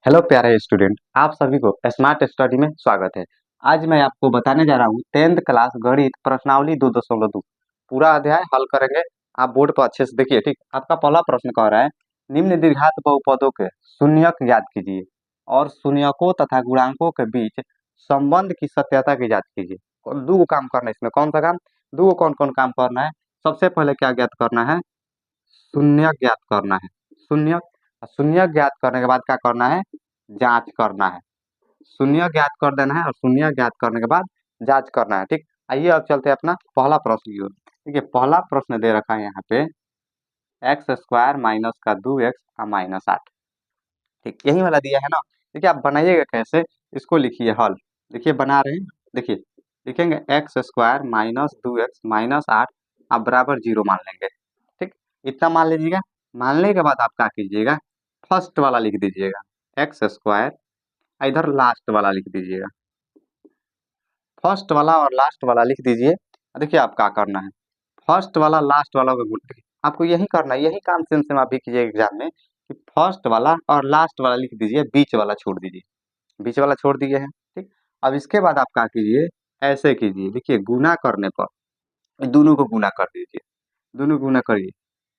Hello प्यारे student, आप सभी को स्मार्ट स्टडी में स्वागत है। आज मैं आपको बताने जा रहा हूँ 10th क्लास गणित प्रश्नावली 2.2 पूरा अध्याय हल करेंगे। आप बोर्ड पर अच्छे से देखिए। ठीक, आपका पहला प्रश्न कह रहा है निम्न द्विघात बहुपदों के शून्यक ज्ञात कीजिए और शून्यकों तथा गुणांकों के बीच संबंध की सत्यता की जांच कीजिए। दो काम करना है इसमें। कौन सा काम? दो कौन कौन काम करना है? सबसे पहले क्या ज्ञात करना है? शून्यक ज्ञात करना है। शून्यक शून्यक ज्ञात करने के बाद क्या करना है? जांच करना है। शून्य ज्ञात कर देना है और शून्य ज्ञात करने के बाद जांच करना है। ठीक, आइए अब चलते हैं अपना पहला प्रश्न की ओर। ठीक है, पहला प्रश्न दे रखा है यहाँ पे एक्स स्क्वायर माइनस का 2x माइनस 8। ठीक, यही वाला दिया है ना। देखिए आप बनाइएगा कैसे, इसको लिखिए हल। देखिए बना रहे हैं, देखिए लिखेंगे x square minus 2x minus 8 आप बराबर 0 मान लेंगे। ठीक, इतना मान लीजिएगा। मानने के बाद आप क्या कीजिएगा, फर्स्ट वाला लिख दीजिएगा एक्स स्क्वायर, इधर लास्ट वाला लिख दीजिएगा। फर्स्ट वाला और लास्ट वाला लिख दीजिए। देखिए आप क्या करना है, फर्स्ट वाला लास्ट वाला को गुण आपको यही करना है। यही काम सेम सेम आप भी कीजिए एग्जाम में कि फर्स्ट वाला और लास्ट वाला लिख दीजिए, बीच वाला छोड़ दीजिए। बीच वाला छोड़ दिए हैं। ठीक, अब इसके बाद आप क्या कीजिए, ऐसे कीजिए। देखिए गुना करने पर दोनों को गुना कर दीजिए। दोनों गुना करिए,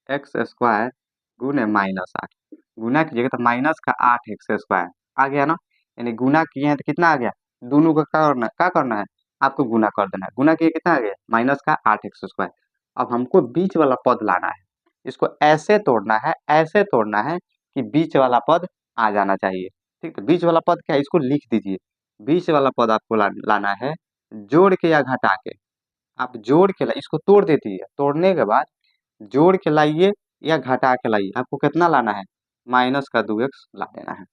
एक्स स्क्वायर गुने माइनस 8। गुना कीजिएगा तो माइनस का 8 एक्स स्क्वायर आ गया ना। यानी गुना किए हैं तो कितना आ गया? दोनों का क्या करना है? आपको गुना कर देना है। गुना किए कितना आ गया? माइनस का 8 एक्स स्क्वायर। अब हमको बीच वाला पद लाना है। इसको ऐसे तोड़ना है, ऐसे तोड़ना है कि बीच वाला पद आ जाना चाहिए। ठीक, तो बीच वाला पद क्या है, इसको लिख दीजिए। बीच वाला पद आपको लाना है जोड़ के या घटा के। आप जोड़ के इसको तोड़ देती है, तोड़ने के बाद जोड़ के लाइए या घटा के लाइए। आपको कितना लाना है? माइनस का 2x ला देना है।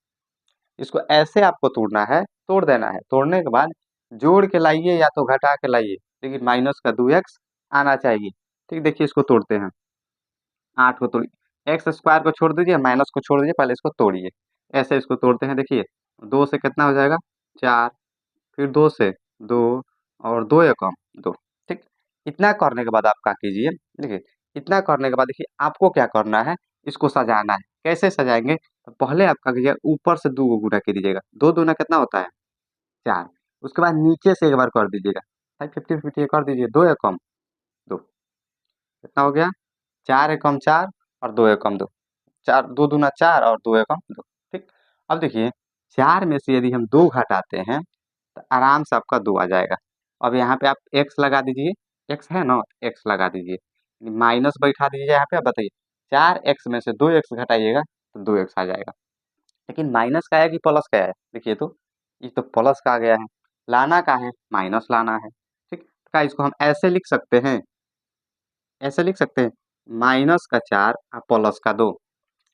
इसको ऐसे आपको तोड़ना है, तोड़ देना है। तोड़ने के बाद जोड़ के लाइए या तो घटा के लाइए, लेकिन माइनस का 2x आना चाहिए। ठीक, देखिए इसको तोड़ते हैं। 8 को तोड़िए, एक्स स्क्वायर को छोड़ दीजिए, माइनस को छोड़ दीजिए, पहले इसको तोड़िए। ऐसे इसको तोड़ते हैं। देखिए 2 से कितना हो जाएगा? 4, फिर 2 से 2 और 2 एकम 2। ठीक, इतना करने के बाद आप क्या कीजिए, देखिए इतना करने के बाद देखिए आपको क्या करना है, इसको सजाना है। कैसे सजाएंगे? तो पहले आप क्या कीजिएगा, ऊपर से 2 को गुना कर दीजिएगा। 2 दूना कितना होता है? 4। उसके बाद नीचे से एक बार कर दीजिएगा, 50-50 कर दीजिए। 2 एकम 2 कितना हो गया? 4 एकम 4 और 2 एकम 2। 4 2 दूना 4 और 2 एकम 2। ठीक, अब देखिए 4 में से यदि हम 2 घटाते हैं तो आराम से आपका 2 आ जाएगा। अब यहाँ पे आप x लगा दीजिए, x है ना, x लगा दीजिए, माइनस बैठा दीजिए यहाँ पे। अब बताइए 4x में से 2x घटाइएगा तो 2x आ जाएगा। लेकिन माइनस का है कि प्लस का है? देखिए तो ये तो प्लस का आ गया है। लाना का है? माइनस लाना है। ठीक, तो क्या इसको हम ऐसे लिख सकते हैं? ऐसे लिख सकते हैं, माइनस का 4 और प्लस का 2।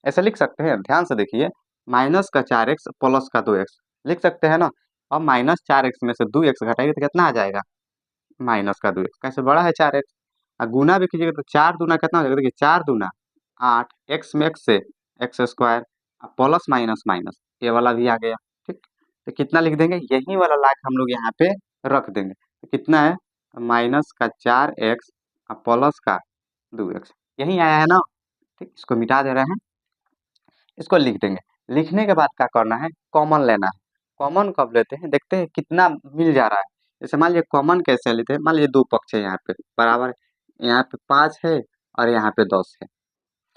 ऐसे लिख सकते हैं। ध्यान से देखिए, माइनस का 4x प्लस का 2x लिख सकते हैं ना। अब माइनस 4x में से 2x घटाइए तो कितना आ जाएगा? माइनस का 2x। कैसे बड़ा है 4x। और गुना भी कीजिएगा तो 4 दूना कितना हो जाएगा? देखिए 4 दूना 8, x में x से x square, plus minus minus ये वाला भी आ गया। ठीक, तो कितना लिख देंगे, यही वाला लाख हम लोग यहाँ पे रख देंगे। तो कितना है? माइनस का 4x प्लस का 2x, यही आया है ना। ठीक, इसको मिटा दे रहे हैं, इसको लिख देंगे। लिखने के बाद क्या करना है, कॉमन लेना है। कॉमन कब लेते हैं, देखते हैं कितना मिल जा रहा है। जैसे मान लीजिए कॉमन कैसे लेते हैं, मान लीजिए दो पक्ष है यहाँ पे बराबर है। यहाँ पे 5 है और यहाँ पे 10 है।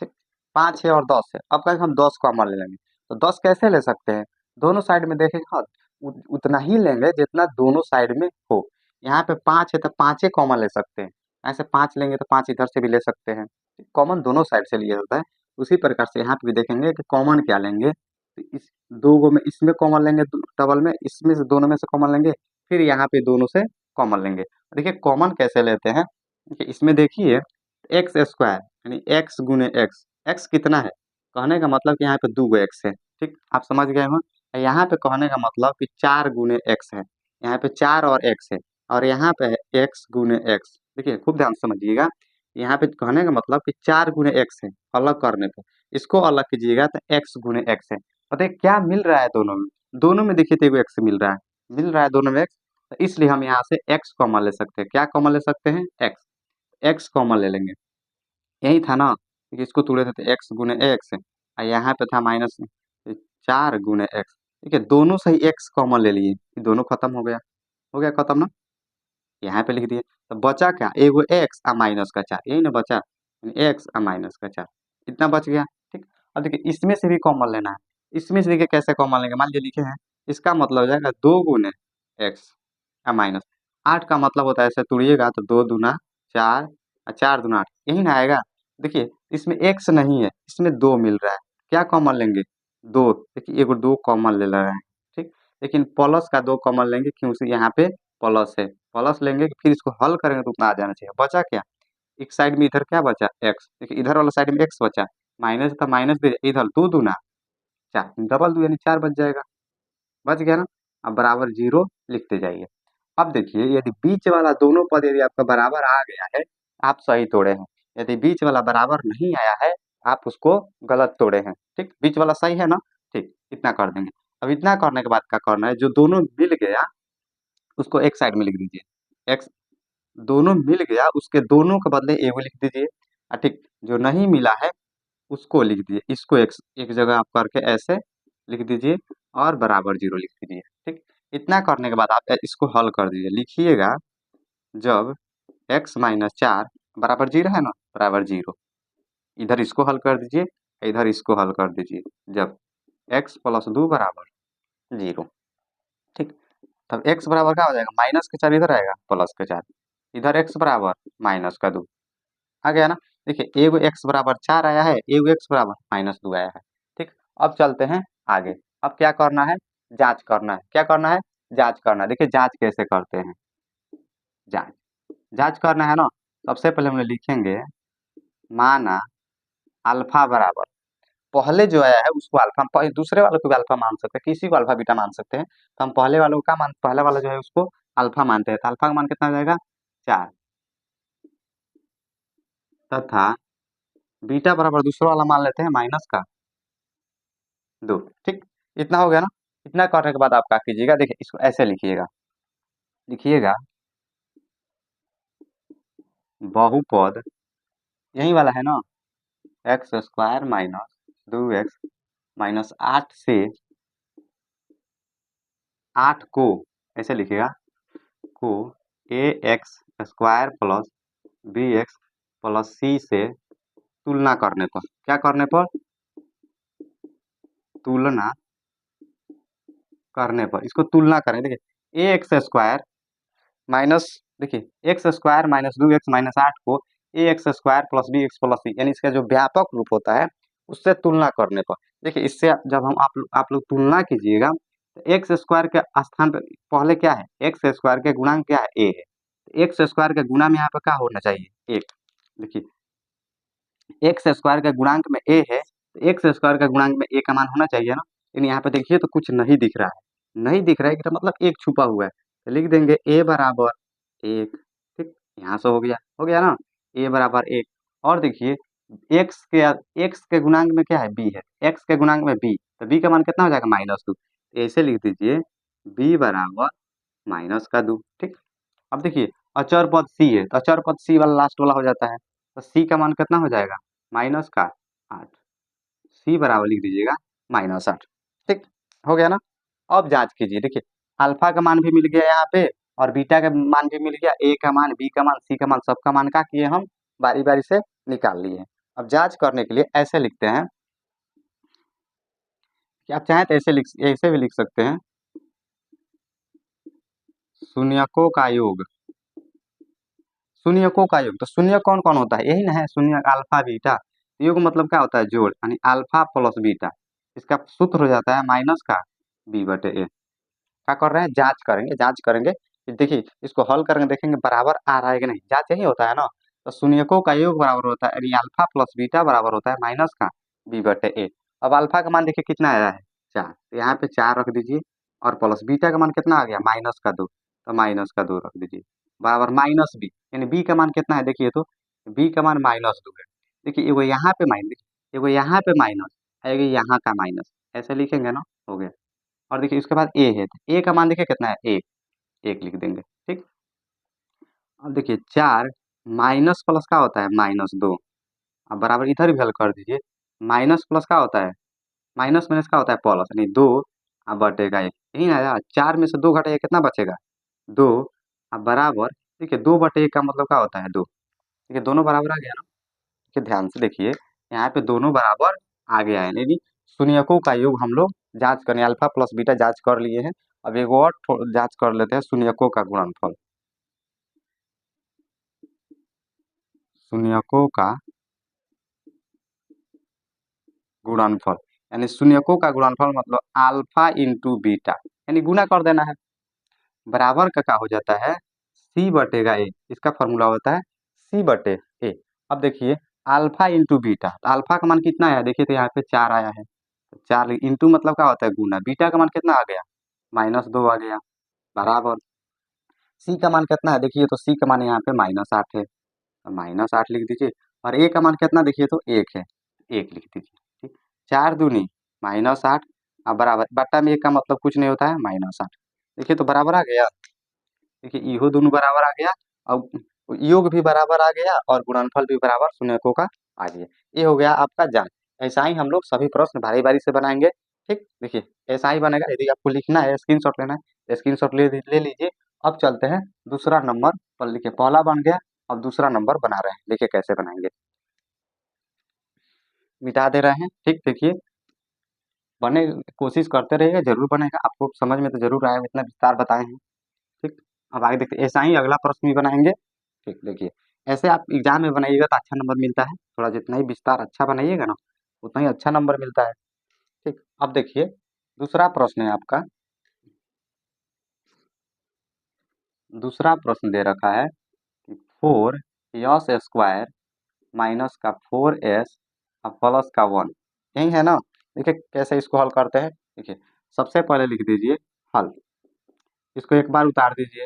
ठीक, 5 है और 10 है। अब कहें हम 10 कॉमन ले लेंगे तो 10 कैसे ले सकते हैं? दोनों साइड में देखेंगे, हाँ उतना ही लेंगे जितना दोनों साइड में हो। यहाँ पे 5 है तो 5 कॉमन ले सकते हैं। ऐसे 5 लेंगे तो 5 इधर से भी ले सकते हैं। कॉमन दोनों साइड से लिया जाता है। उसी प्रकार से यहाँ पे भी देखेंगे कि कॉमन क्या लेंगे। तो इस दो गो में इसमें कॉमन लेंगे, डबल में इसमें से दोनों में से कॉमन लेंगे, फिर यहाँ पे दोनों से कॉमन लेंगे। देखिए कॉमन कैसे लेते हैं कि इसमें देखिए एक्स स्क्वायर यानी एक्स गुने एक्स। एक्स कितना है? कहने का मतलब कि यहाँ पे 2 एक्स है। ठीक, आप समझ गए हो। यहाँ पे कहने का मतलब कि 4 गुने एक्स है। यहाँ पे 4 और एक्स है और यहाँ पे है एक्स गुने एक्स। देखिए खूब ध्यान से समझिएगा, यहाँ पे कहने का मतलब कि 4 गुने एक्स है। अलग करने पर इसको अलग कीजिएगा तो एक्स गुने एक्स है। और देखिए क्या मिल रहा है दोनों में, दोनों में देखिए तो एक्स मिल रहा है, मिल रहा है दोनों में एक्स। तो इसलिए हम यहाँ से एक्स कॉमन ले सकते हैं। क्या कॉमन ले सकते हैं? एक्स। एक्स कॉमन ले लेंगे, यही था ना कि इसको तोड़े थे तो एक्स गुने एक्स और यहाँ पे था माइनस ये 4 गुने एक्स। ठीक है, दोनों से ही एक्स कॉमन ले लिए, ये दोनों खत्म हो गया खत्म ना। यहाँ पे लिख दिए, तो बचा क्या, एगो एक्स आ माइनस का 4, यही ना बचा, एक्स आ माइनस का 4, इतना बच गया। ठीक, अब देखिए इसमें से भी कॉमन लेना है, इसमें से देखिए कैसे कॉमन लेंगे, मान लीजिए लिखे हैं, इसका मतलब हो जाएगा 2 गुने एक्स आ माइनस 8 का मतलब होता है, ऐसे तोड़िएगा तो 2 दूना 4 और 4 दूना 8, यही ना आएगा। देखिए इसमें एक्स नहीं है, इसमें 2 मिल रहा है, क्या कॉमन लेंगे, 2, देखिए एगो 2 कॉमन ले रहा है। ठीक, लेकिन प्लस का 2 कॉमन लेंगे, क्यों से यहाँ पे प्लस है, प्लस लेंगे, फिर इसको हल करेंगे तो उतना आ जाना चाहिए। बचा क्या, एक साइड में इधर क्या बचा, एक्स, देखिए इधर वाला साइड में एक्स बचा, माइनस था माइनस दे, इधर 2 दूना 4, डबल 2 यानी 4 बच जाएगा, बच गया ना। अब बराबर 0 लिखते जाइए। अब देखिए यदि बीच वाला दोनों पद यदि आपका बराबर आ गया है, आप सही तोड़े हैं। यदि बीच वाला बराबर नहीं आया है, आप उसको गलत तोड़े हैं। ठीक, बीच वाला सही है ना। ठीक, इतना कर देंगे। अब इतना करने के बाद क्या करना है, जो दोनों मिल गया उसको एक साइड में लिख दीजिए, एक्स, दोनों मिल गया उसके दोनों के बदले एगो लिख दीजिए। ठीक, जो नहीं मिला है उसको लिख दीजिए, इसको एक जगह आप करके ऐसे लिख दीजिए और बराबर 0 लिख दीजिए। ठीक, इतना करने के बाद आप इसको हल कर दीजिए, लिखिएगा जब x माइनस 4 बराबर 0 है ना, बराबर 0, इधर इसको हल कर दीजिए, इधर इसको हल कर दीजिए, जब x प्लस 2 बराबर 0। ठीक, तब x बराबर क्या हो जाएगा, माइनस का 4 इधर आएगा, प्लस का 4 इधर, x बराबर माइनस का 2 आ गया ना। देखिए एगो x बराबर 4 आया है, एगो x बराबर माइनस 2 आया है। ठीक, अब चलते हैं आगे। अब क्या करना है, जांच करना है, क्या करना है, जांच करना है। देखिए जांच कैसे करते हैं, जांच जांच करना है ना। सबसे पहले हम लोग लिखेंगे, माना अल्फा बराबर, पहले जो आया है उसको अल्फा, दूसरे वाले को भी अल्फा मान सकते हैं, किसी को अल्फा बीटा मान सकते हैं, तो हम पहले वालों को क्या मान, पहले वाला जो है उसको अल्फा मानते हैं, तो अल्फा का मान कितना हो जाएगा 4, तथा बीटा बराबर दूसरा वाला मान लेते हैं माइनस का 2। ठीक, इतना हो गया ना। इतना करने के बाद आप क्या कीजिएगा, देखिए इसको ऐसे लिखिएगा, लिखिएगा बहुपद, यही वाला है ना, x square minus 2x minus 8 से 8 को ऐसे लिखिएगा, को a x square plus b x plus c से तुलना करने पर, क्या करने पर, तुलना करने पर, इसको तुलना करें। देखिए ए एक्स स्क्वायर माइनस, देखिए x square minus 2x minus 8 को a x square plus b x plus c, यानी इसका जो व्यापक रूप होता है उससे तुलना करने पर, देखिए इससे जब हम आप लोग तुलना कीजिएगा, तो एक्स स्क्वायर के स्थान पर पहले क्या है, एक्स स्क्वायर के गुणांक क्या है, ए है, एक्स स्क्वायर के गुणा में यहाँ पर क्या होना चाहिए, एक। देखिए एक्स स्क्वायर के गुणांक में ए है, तो एक्स स्क्वायर के गुणांक में ए का मान होना चाहिए ना, लेकिन यहाँ पे देखिए तो कुछ नहीं दिख रहा है, नहीं दिख रहा है कि मतलब एक छुपा हुआ है, तो लिख देंगे ए बराबर 1। ठीक, यहाँ से हो गया ना, ए बराबर 1। और देखिए एक्स के एक्स के गुणांक में क्या है, बी है, एक्स के गुणांक में बी, तो बी का मान कितना हो जाएगा -2, ऐसे लिख दीजिए बी बराबर -2। ठीक, अब देखिए अचर पद सी है, तो अचर पद सी वाला लास्ट वाला हो जाता है, तो सी का मान कितना हो जाएगा, -8, सी बराबर लिख दीजिएगा -8। ठीक, हो गया ना। अब जांच कीजिए, देखिए अल्फा का मान भी मिल गया यहाँ पे, और बीटा का मान भी मिल गया, ए का मान, बी का मान, सी का मान, सबका मान क्या किए हम, बारी बारी से निकाल लिए। अब जांच करने के लिए ऐसे लिखते हैं, कि आप चाहें तो ऐसे भी लिख सकते हैं, शून्यकों का योग, शून्यकों का योग, तो शून्य कौन कौन होता है, यही ना है शून्य, अल्फा बीटा, योग मतलब क्या होता है, जोड़, यानी अल्फा प्लस बीटा, इसका सूत्र हो जाता है माइनस का बी बटे ए। क्या कर रहे हैं, जांच करेंगे, जांच करेंगे कि देखिए इसको हल करेंगे, देखेंगे बराबर आ रहा है कि नहीं, जांच यही होता है ना। तो शून्यकों का योग बराबर होता है, यानी अल्फा प्लस बीटा बराबर होता है माइनस का बी बटे ए। अब अल्फा का मान देखिए कितना आया है 4, तो यहाँ पे 4 रख दीजिए, और प्लस बीटा का मान कितना आ गया, -2, तो -2 रख दीजिए, बराबर माइनस बी, यानी बी का मान कितना है, देखिए तो बी का मान -2 है। देखिए एगो यहाँ पे माइनस, एगो यहाँ पे माइनस, एगो यहाँ का माइनस, ऐसे लिखेंगे ना, हो गया। और देखिए उसके बाद ए है, तो ए का मान देखिए कितना है, एक, एक लिख देंगे। ठीक, अब देखिए 4 माइनस प्लस का होता है -2, अब बराबर इधर भी हल कर दीजिए, माइनस प्लस का होता है माइनस माइनस क्या होता है प्लस, यानी 2 अब बटेगा 1, यही ना यार। 4 में से 2 घटेगा कितना बचेगा 2, अब बराबर। ठीक है, 2/1 का मतलब क्या होता है 2। ठीक है, दोनों बराबर आ गया ना। देखिए ध्यान से देखिए, यहाँ पे दोनों बराबर आ गया है, यानी शून्यकों का योग हम लोग जांच करने, अल्फा प्लस बीटा जांच कर लिए हैं। अब एक और जांच कर लेते हैं, शून्यकों का गुणनफल। शून्यकों का गुणनफल, यानी शून्यकों का गुणनफल मतलब अल्फा इंटू बीटा, यानी गुना कर देना है। बराबर का क्या हो जाता है सी बटेगा ए, इसका फॉर्मूला होता है सी बटे ए। अब देखिए अल्फा इंटू बीटा, तो अल्फा का मान कितना है देखिए, तो यहाँ पे 4 आया है, तो 4 इंटू मतलब क्या होता है गुना, बीटा का मान कितना आ गया -2 आ गया, बराबर। सी का मान कितना है देखिए, तो सी का मान यहाँ पे -8 है, तो -8 लिख दीजिए। और ए का मान कितना देखिए, तो 1 है, 1 लिख दीजिए। ठीक, 4 दूनी -8, अब बराबर बट्टा में 1 का मतलब कुछ नहीं होता है -8। देखिए तो बराबर आ गया। देखिए इहो दोनों बराबर आ गया, अब योग भी बराबर आ गया और गुणनफल भी बराबर शून्यकों का आ गया। ये हो गया आपका जांच। ऐसा ही हम लोग सभी प्रश्न बारी बारी से बनाएंगे। ठीक, देखिए ऐसा ही बनेगा। यदि आपको लिखना है, स्क्रीनशॉट लेना है, तो स्क्रीनशॉट ले लीजिए। अब चलते हैं दूसरा नंबर पर। लिखिए पहला बन गया, अब दूसरा नंबर बना रहे हैं, देखिए कैसे बनाएंगे। मिटा दे रहे हैं। ठीक, देखिए बने, कोशिश करते रहिएगा, जरूर बनेगा, आपको समझ में तो जरूर आएगा, इतना विस्तार बताए हैं। ठीक, अब आगे देखते हैं, ऐसा ही अगला प्रश्न भी बनाएंगे। ठीक, देखिए ऐसे आप एग्जाम में बनाइएगा तो अच्छा नंबर मिलता है, थोड़ा जितना ही विस्तार अच्छा बनाइएगा ना, उतना ही अच्छा नंबर मिलता है। ठीक, अब देखिए दूसरा प्रश्न है आपका। दूसरा प्रश्न दे रखा है कि 4 s² माइनस का 4s और प्लस का 1, यही है ना। देखिए कैसे इसको हल करते हैं। देखिए सबसे पहले लिख दीजिए हल, इसको एक बार उतार दीजिए,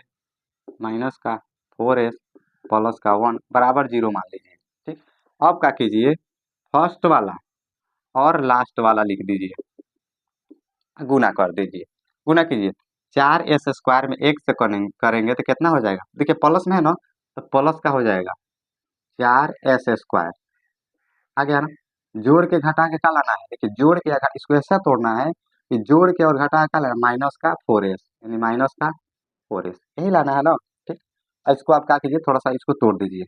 माइनस का 4s प्लस का 1 बराबर 0 मान लीजिए। ठीक, अब क्या कीजिए, फर्स्ट वाला और लास्ट वाला लिख दीजिए, गुना कर दीजिए। गुना कीजिए, 4s² में 1 से करेंगे तो कितना हो जाएगा, देखिए प्लस में है ना, तो प्लस का हो जाएगा 4s² आ गया ना। जोड़ के घटा के क्या लाना है, देखिए जोड़ के इसको ऐसा तोड़ना है कि जोड़ के और घटा के क्या लाना, माइनस का 4s, यानी माइनस का 4s, यही लाना है ना। ठीक, इसको आप क्या कीजिए, थोड़ा सा इसको तोड़ दीजिए।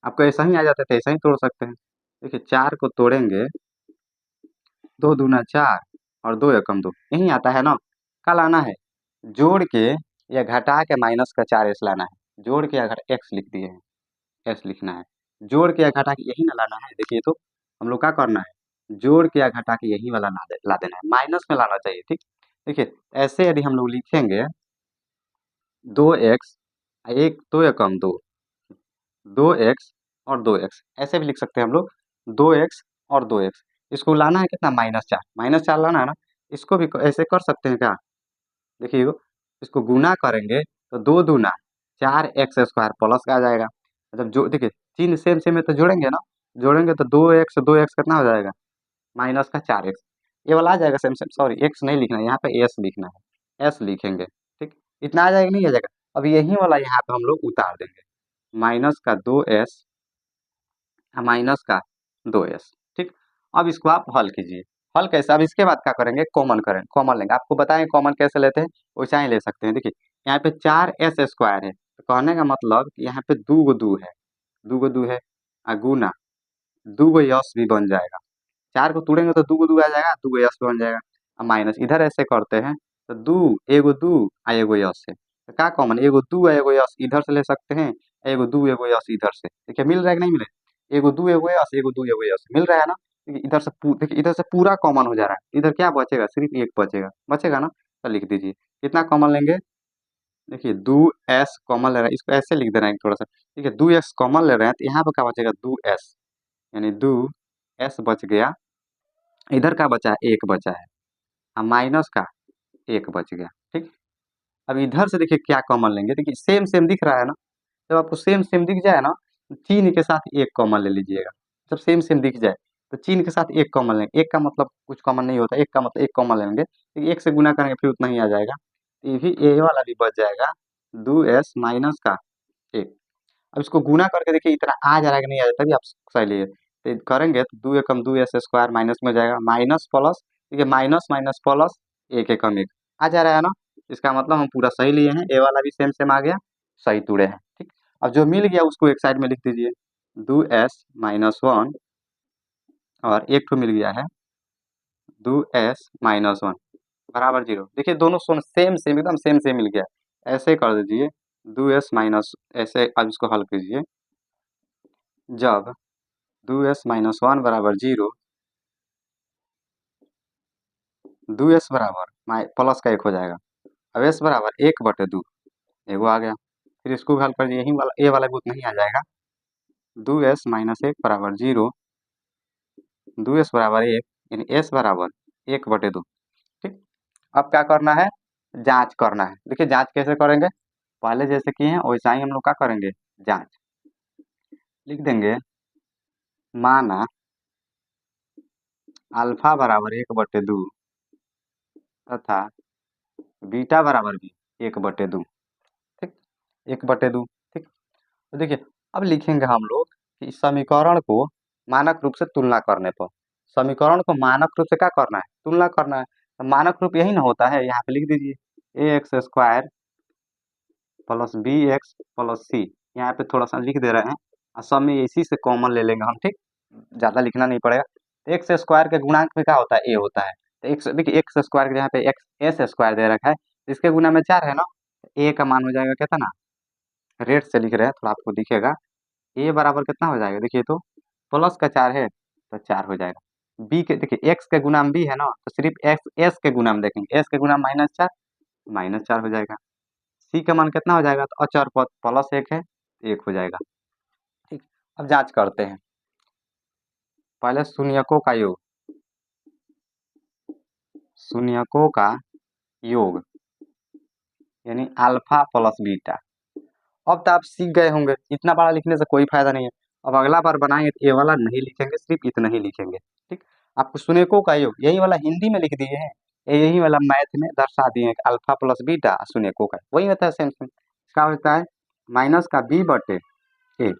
आपको ऐसा ही आ जाता है तो ऐसा ही तोड़ सकते हैं। देखिए 4 को तोड़ेंगे, 2 दूना 4 और 2 एकम 2, यही आता है ना। क्या लाना है, जोड़ के या घटा के माइनस का 4s लाना है। जोड़ के या घटा, एक्स लिख दिए हैं, एस लिखना है। जोड़ के या घटा के यही ना लाना है। देखिए तो हम लोग क्या करना है, जोड़ के या घटा के यही वाला ला देना है, माइनस में लाना चाहिए। ठीक, देखिए ऐसे यदि हम लोग लिखेंगे 2x, एक 2 एकम 2, 2x और 2x, ऐसे भी लिख सकते हैं हम लोग, 2x और 2x। इसको लाना है कितना, -4 लाना है ना। इसको भी ऐसे कर सकते हैं क्या, देखिए इसको गुना करेंगे तो 2 दूना 4x² प्लस का आ जाएगा। मतलब जो देखिए चिन्ह सेम सेम है तो जोड़ेंगे ना, जोड़ेंगे तो 2x कितना हो जाएगा, माइनस का 4x, ये वाला आ जाएगा सेम सेम। सॉरी एक्स नहीं लिखना है, यहाँ पे एस लिखना है, एस लिखेंगे। ठीक, इतना आ जाएगा, नहीं आ जाएगा। अब यही वाला यहाँ पे हम लोग उतार देंगे, माइनस का 2s माइनस का 2s। ठीक, अब इसको आप हल कीजिए। हल कैसे, अब इसके बाद क्या करेंगे, कॉमन लेंगे। आपको बताएं कॉमन कैसे लेते हैं, वैसा ही ले सकते हैं। देखिए यहाँ पे 4s² है, तो कहने का मतलब कि यहाँ पे 2 है, 2 है, गुना 2 यस भी बन जाएगा। 4 को तोड़ेंगे तो 2 आ जाएगा, 2 यस बन जाएगा। अब माइनस इधर ऐसे करते हैं, तो 2 आ एगो यस है, तो क्या कॉमन, एगो 2 एगो यस इधर से ले सकते हैं, एगो 2 एगो यस इधर से। देखिए मिल रहा है कि नहीं मिल रहा है, एगो 2 एगो यस, एगो 2 एगो यस मिल रहा है ना। देखिए इधर से देखिए इधर से पूरा कॉमन हो जा रहा है, इधर क्या बचेगा, सिर्फ एक बचेगा ना। तो लिख दीजिए कितना कॉमन लेंगे, देखिए 2s कॉमन ले रहे हैं, इसको ऐसे लिख दे रहे हैं थोड़ा सा। ठीक है 2s कॉमन ले रहे हैं, तो यहाँ पर क्या बचेगा 2s, यानी 2s बच गया। इधर का बचा है, 1 बचा है, और माइनस का 1 बच गया। ठीक, अब इधर से देखिए क्या कॉमन लेंगे, देखिए सेम सेम दिख रहा है ना। जब आपको सेम सेम दिख जाए ना, तो चिन्ह के साथ 1 कॉमन ले लीजिएगा। जब सेम सेम दिख जाए तो चिन्ह के साथ 1 कॉमन लेंगे। 1 का मतलब कुछ कॉमन नहीं होता, 1 का मतलब 1 कॉमन लेंगे, तो 1 से गुना करेंगे फिर उतना ही आ जाएगा। तो ये वाला भी बच जाएगा 2s माइनस का 1। अब इसको गुना करके देखिए इतना आ जा रहा है कि नहीं आ जाता, भी आप सही लिए। तो करेंगे तो 2 एकम 2 एस स्क्वायर माइनस में हो जाएगा, माइनस प्लस, देखिए माइनस माइनस प्लस, एक एकम एक आ जा रहा है ना। इसका मतलब हम पूरा सही लिए हैं, ए वाला भी सेम सेम आ गया, सही तुड़े हैं। ठीक, अब जो मिल गया उसको एक साइड में लिख दीजिए, 2s-1 और एक ठो मिल गया है 2s-1 बराबर 0। देखिए दोनों सेम सेम एकदम सेम सेम मिल गया, ऐसे कर दीजिए 2s माइनस, ऐसे अब इसको हल कीजिए, जब 2s-1 बराबर 0, 2s बराबर प्लस का 1 हो जाएगा, अब s बराबर 1/2 एगो आ गया। फिर इसको भी हल कर, यही वाला ए वाला भी उतना ही आ जाएगा, 2s-1 बराबर 0, 2s बराबर 1 यानी s बराबर 1/2। ठीक, अब क्या करना है, जांच करना है। देखिए जांच कैसे करेंगे, पहले जैसे किए हैं वैसा ही हम लोग क्या करेंगे, जांच लिख देंगे, माना अल्फा बराबर 1/2 तथा बीटा बराबर भी 1/2। ठीक, 1/2। ठीक, तो देखिए अब लिखेंगे हम लोग कि इस समीकरण को मानक रूप से तुलना करने पर, समीकरण को मानक रूप से क्या करना है, तुलना करना है। तो मानक रूप यही ना होता है, यहाँ पे लिख दीजिए ax square plus b x plus c, यहाँ पे थोड़ा सा लिख दे रहे हैं और सब में इसी से कॉमन ले लेंगे हम। ठीक, ज़्यादा लिखना नहीं पड़ेगा। तो एक्स स्क्वायर के गुणांक में क्या होता है, ए होता है। तो एक्स, देखिए एक्स स्क्वायर के यहाँ पे एक्स एस स्क्वायर दे रखा है, इसके गुना में 4 है ना, ए का मान हो जाएगा कितना, रेट से लिख रहे हैं थोड़ा आपको दिखेगा, ए बराबर कितना हो जाएगा, देखिए तो प्लस का 4 है तो 4 हो जाएगा। बी के देखिए एक्स के गुना में बी है ना, तो सिर्फ एक्स एस के गुना में देखेंगे, एस के गुना -4, -4 हो जाएगा। सी का मान कितना हो जाएगा, तो अचर पद +1 है, 1 हो जाएगा। ठीक, अब जांच करते हैं, पहले शून्यकों का योग, शून्यकों का योग यानी अल्फा प्लस बीटा। अब तो आप सीख गए होंगे, इतना बड़ा लिखने से कोई फायदा नहीं है। अब अगला बार बनाएंगे तो ये वाला नहीं लिखेंगे, सिर्फ इतना ही लिखेंगे। ठीक, आपको शून्यकों का योग यही वाला हिंदी में लिख दिए हैं, यही वाला मैथ में दर्शा दिए हैं, अल्फा प्लस बीटा शून्यकों का वही होता है, सेम सेम। क्या होता है, माइनस का b/a।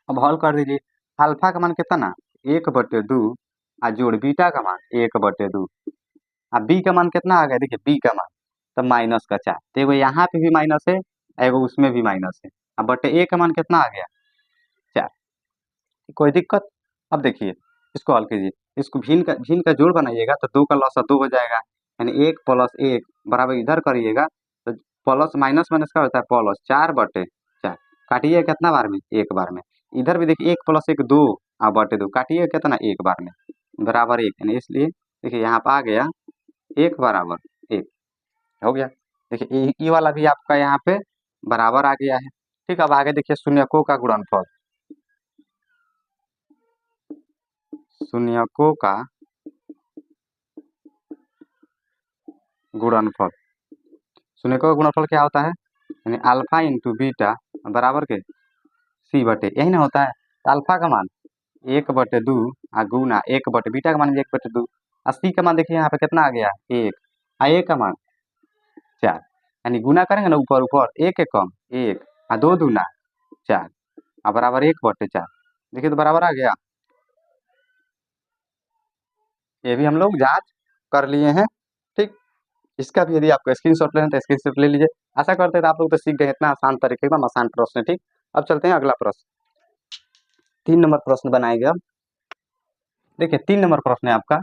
अब हल कर दीजिए, अल्फा का मान कितना, 1/2 और जोड़ बीटा का मान 1/2। अब बी का मान कितना आ गया, देखिए बी का मान तो -4, तो एगो यहाँ पे भी माइनस है, एगो उसमें भी माइनस है। अब बटे ए का मान कितना आ गया, 4। कोई दिक्कत। अब देखिए इसको हल कीजिए, इसको भिन्न का जोड़ बनाइएगा तो 2 का लॉस 2 हो जाएगा, यानी 1 + 1 बराबर इधर करिएगा तो प्लस माइनस माइनस का होता है प्लस, 4/4 काटिए कितना बार में, एक बार में। इधर भी देखिए 1 + 1 2 और बटे 2 काटिए कितना, एक बार में, बराबर 1, यानी इसलिए देखिए यहाँ पर आ गया 1 बराबर 1 हो गया। देखिए ये वाला भी आपका यहाँ पे बराबर आ गया है। ठीक, अब आगे देखिए शून्यकों का गुणनफल, शून्यकों का गुणनफल, शून्यकों का गुणनफल क्या होता है, यानी अल्फा इंटू बीटा बराबर के c/, यही ना होता है। तो अल्फा का मान 1/2 और गुना 1 बीटा का मान भी 1/2 और सी का मान देखिए यहाँ पे कितना आ गया, 1 और ए का मान 4, यानी गुना करेंगे ना ऊपर ऊपर, 1 एकम 1 और 2 दूना 4 और बराबर 1/4। देखिए तो बराबर आ गया। ये भी हम लोग जांच कर लिए हैं। ठीक, इसका भी यदि आपको स्क्रीनशॉट लेना है तो स्क्रीनशॉट ले लीजिए। आशा करते हैं तो आप लोग तो सीख गए, इतना आसान तरीके, एकदम आसान प्रश्न है। ठीक, अब चलते हैं अगला प्रश्न, 3 नंबर प्रश्न बनाएंगे अब। देखिए 3 नंबर प्रश्न है आपका,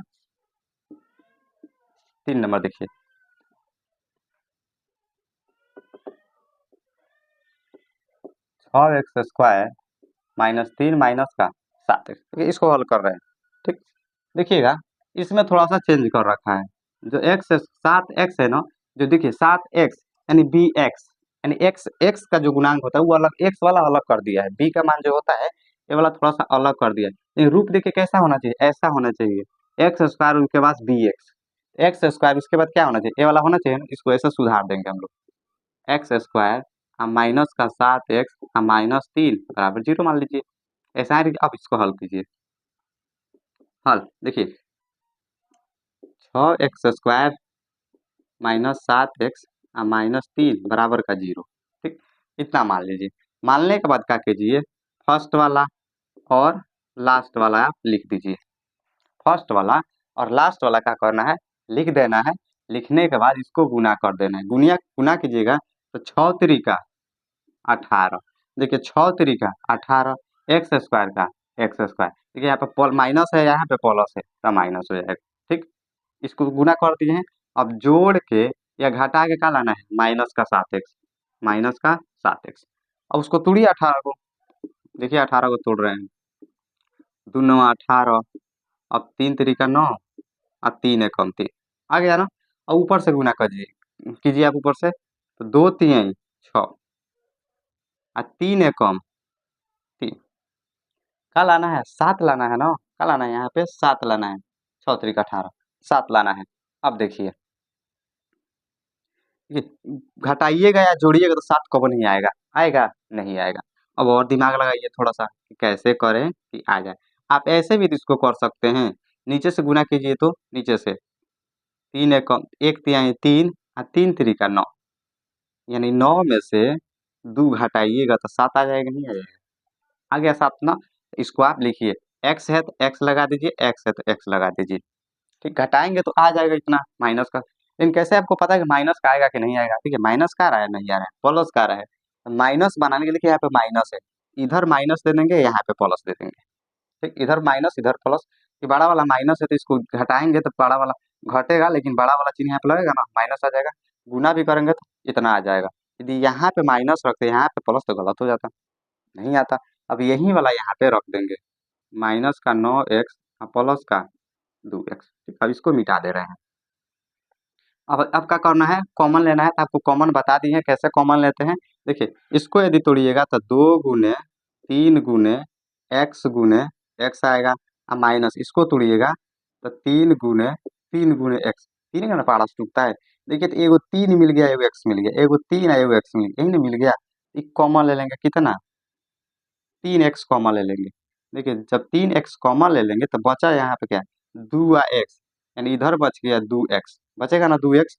3 नंबर देखिए, (6x² -3 - 7x), इसको हल कर रहे हैं। ठीक, देखिएगा इसमें थोड़ा सा चेंज कर रखा है, जो एक्स 7x है ना, जो देखिए 7x यानी बी एक्स, यानी एक्स एक्स का जो गुणांक होता है वो अलग, एक्स वाला अलग कर दिया है, बी का मान जो होता है ये वाला थोड़ा सा अलग कर दिया है। लेकिन रूप देखिए कैसा होना चाहिए, ऐसा होना चाहिए, x² उसके बाद बी एक्स उसके बाद क्या होना चाहिए, ये वाला होना चाहिए ना, इसको ऐसा सुधार देंगे हम लोग, x² माइनस का 7x -3 बराबर 0 मान लीजिए, ऐसा है। अब इसको हल कीजिए, हल देखिए 6x² -7x -3 बराबर का 0। ठीक, इतना मान लीजिए। मानने के बाद क्या कीजिए, फर्स्ट वाला और लास्ट वाला आप लिख दीजिए। फर्स्ट वाला और लास्ट वाला क्या करना है, लिख देना है। लिखने के बाद इसको गुना कर देना है। गुनिया गुना कीजिएगा तो 6 त्रिका 18। देखिए 6 त्रिका 18, एक्स स्क्वायर का एक्स स्क्वायर। देखिए यहाँ पे माइनस है, यहाँ पे प्लस है तो माइनस हो जाएगा। ठीक, इसको गुना कर दिए हैं। अब जोड़ के या घटा के क्या लाना है, माइनस का 7x, माइनस का 7x। अब उसको तोड़िए 18 को। देखिए 18 को तोड़ रहे हैं, 2 9 18। अब 3 त्रिका 9 और 3 एकम 3 आ गया ना। और ऊपर से गुना कीजिए कीजिए आप ऊपर से, तो 2 3 6 और 3 एकम 3। क्या लाना है, 7 लाना है ना। क्या लाना है, यहाँ पे 7 लाना है। 6 त्रिका 18, 7 लाना है। अब देखिए ये घटाइएगा या जोड़िएगा तो 7 कब नहीं आएगा, आएगा नहीं आएगा। अब और दिमाग लगाइए थोड़ा सा कि कैसे करें कि आ जाए। आप ऐसे भी तो इसको कर सकते हैं, नीचे से गुना कीजिए तो नीचे से 3 एकम 1 तिहाई 3 और 3 त्रिका 9, यानी 9 में से 2 घटाइएगा तो 7 आ जाएगा, नहीं आ जाएगा। आ गया 7 ना। इसको आप लिखिए, एक्स है तो एक्स लगा दीजिए, एक्स है तो एक्स लगा दीजिए। ठीक, घटाएंगे तो आ जाएगा इतना माइनस का। लेकिन कैसे आपको पता है कि माइनस का आएगा कि नहीं आएगा। ठीक है, माइनस का आ रहा है, नहीं आ रहा है, प्लस का आ रहा है। तो माइनस बनाने के लिए यहाँ पे माइनस है, इधर माइनस दे देंगे, यहाँ पे प्लस दे देंगे। ठीक, इधर माइनस इधर प्लस। ये बड़ा वाला माइनस है तो इसको घटाएंगे तो बड़ा वाला घटेगा, लेकिन बड़ा वाला चिन्ह यहाँ पे लगेगा ना, माइनस आ जाएगा। गुना भी करेंगे तो इतना आ जाएगा। यदि यहाँ पे माइनस रखते यहाँ पे प्लस तो गलत हो जाता, नहीं आता। अब यही वाला यहाँ पे रख देंगे, माइनस का 9x प्लस का 2x। ठीक, अब इसको मिटा दे रहे हैं। अब क्या करना है, कॉमन लेना है। तो आपको कॉमन बता दी है कैसे कॉमन लेते हैं। देखिए इसको यदि तोड़िएगा तो 2 गुने 3 गुने एक्स आएगा, और माइनस इसको तोड़िएगा तो 3 गुने एक्स। 3 का ना पारस टूटता है। देखिए तो एगो 3 मिल गया, एगो एक्स मिल गया, एगो 3 एगो एक्स मिल गया, यही ना मिल गया। एक कॉमन ले लेंगे, कितना 3x कॉमन ले लेंगे। देखिए जब 3x कॉमन ले लेंगे तो बचा यहाँ पे क्या, 2x, यानी इधर बच गया 2x, बचेगा ना 2x।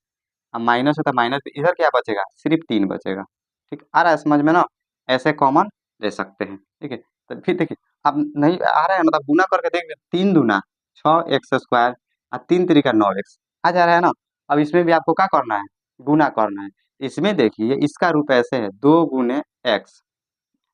अब माइनस है तो माइनस, इधर क्या बचेगा, सिर्फ 3 बचेगा। ठीक, आ रहा है समझ में ना। ऐसे कॉमन ले सकते हैं। ठीक है, तो फिर देखिए अब नहीं आ रहा है, मतलब गुना करके देखिए, 3 दूना 6x स्क्वायर और 3 त्रिका 9x आ जा रहा है ना। अब इसमें भी आपको क्या करना है, गुना करना है। इसमें देखिए इसका रूप ऐसे है, 2 गुने एक्स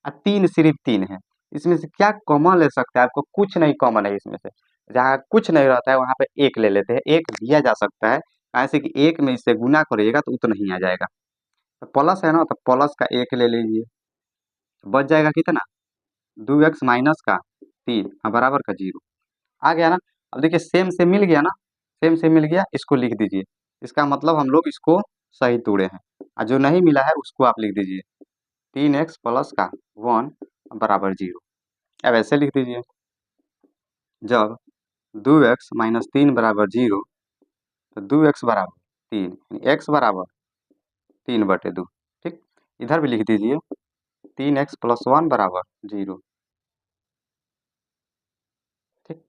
और 3 सिर्फ 3 है। इसमें से क्या कॉमन ले सकते हैं, आपको कुछ नहीं कॉमन है इसमें से। जहाँ कुछ नहीं रहता है वहाँ पे एक ले लेते हैं, एक लिया जा सकता है। ऐसे कि एक में इससे गुना करिएगा तो उतना ही आ जाएगा। तो प्लस है ना, तो प्लस का एक ले लीजिए, बच जाएगा कितना, 2x माइनस का 3 बराबर का 0। आ गया ना। अब देखिए सेम से मिल गया ना, सेम से मिल गया, इसको लिख दीजिए। इसका मतलब हम लोग इसको सही तोड़े हैं, और जो नहीं मिला है उसको आप लिख दीजिए, 3x प्लस का 1 बराबर 0। अब ऐसे लिख दीजिए, जब 2x माइनस 3 बराबर 0 तो 2x बराबर 3, यानी x बराबर 3/2। ठीक, इधर भी लिख दीजिए 3x प्लस 1 बराबर 0। ठीक,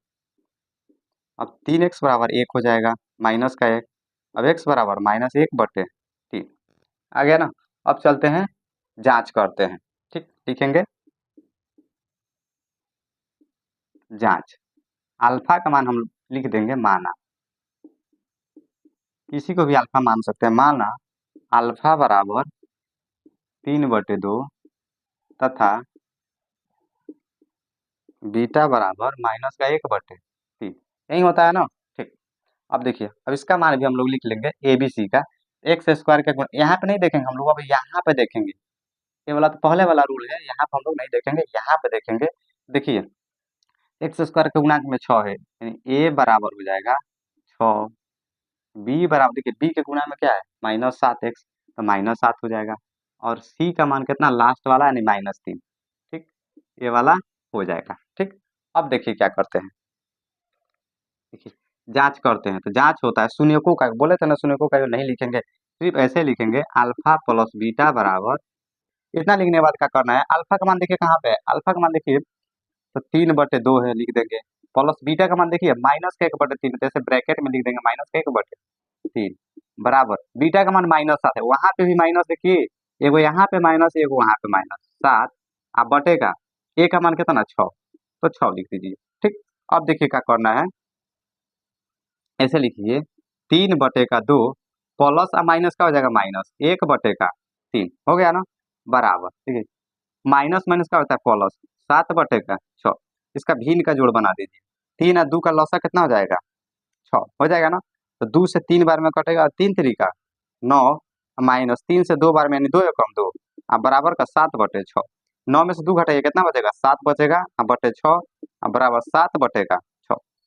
अब 3x बराबर 1 हो जाएगा, माइनस का 1। अब x बराबर -1/3 आ गया ना। अब चलते हैं जांच करते हैं। ठीक, लिखेंगे जांच, अल्फा का मान हम लिख देंगे माना, किसी को भी अल्फा मान सकते हैं। माना अल्फा बराबर 3/2 तथा बीटा बराबर -1/3, यही होता है ना। ठीक, अब देखिए अब इसका मान भी हम लोग लिख लेंगे ए बी सी का। एक्स स्क्वायर का गुण यहाँ पे नहीं देखेंगे हम लोग, अब यहाँ पे देखेंगे। ये वाला तो पहले वाला रूल है, यहाँ पे हम लोग नहीं देखेंगे, यहाँ पे देखेंगे। देखिए एक्स स्क्वायर के गुणांक में 6 है, यानी ए बराबर हो जाएगा 6। बी बराबर, देखिए बी के गुणा में क्या है, -7x, तो -7 हो जाएगा। और सी का मान कितना, लास्ट वाला यानी -3। ठीक, ये वाला हो जाएगा। ठीक, अब देखिए क्या करते हैं, देखिए जांच करते हैं। तो जांच होता है शून्यकों का, बोले थे ना शून्यकों का नहीं लिखेंगे, सिर्फ ऐसे लिखेंगे अल्फा प्लस बीटा बराबर। इतना लिखने के बाद क्या करना है, अल्फा का मान देखिए कहाँ पे है, अल्फा का मान देखिए तो 3/2 है, लिख देंगे। प्लस बीटा का मान देखिए -1/3, जैसे ब्रैकेट में लिख देंगे -1/3 बराबर। बीटा का मान -7 है, वहां पे भी माइनस देखिए, एगो यहाँ पे माइनस, एगो वहां पे -7। आप बटेगा ए का मान कितना 6, तो 6 लिख दीजिए। ठीक, अब देखिए क्या करना है, ऐसे लिखिए 3/2 प्लस और माइनस का हो जाएगा माइनस 1/3 हो गया ना, बराबर। ठीक है, माइनस माइनस का होता है प्लस 7/6, इसका भिन्न का जोड़ बना दीजिए। 3 और 2 का लौसा कितना हो जाएगा 6 हो जाएगा ना, तो 2 से 3 बार में कटेगा, 3 3 9 माइनस 3 से 2 बार में यानी 2 एकम 2 बराबर का 7/6। 9 में से 2 घटाइए कितना बचेगा 7 बचेगा बटे 6 बराबर 7/6।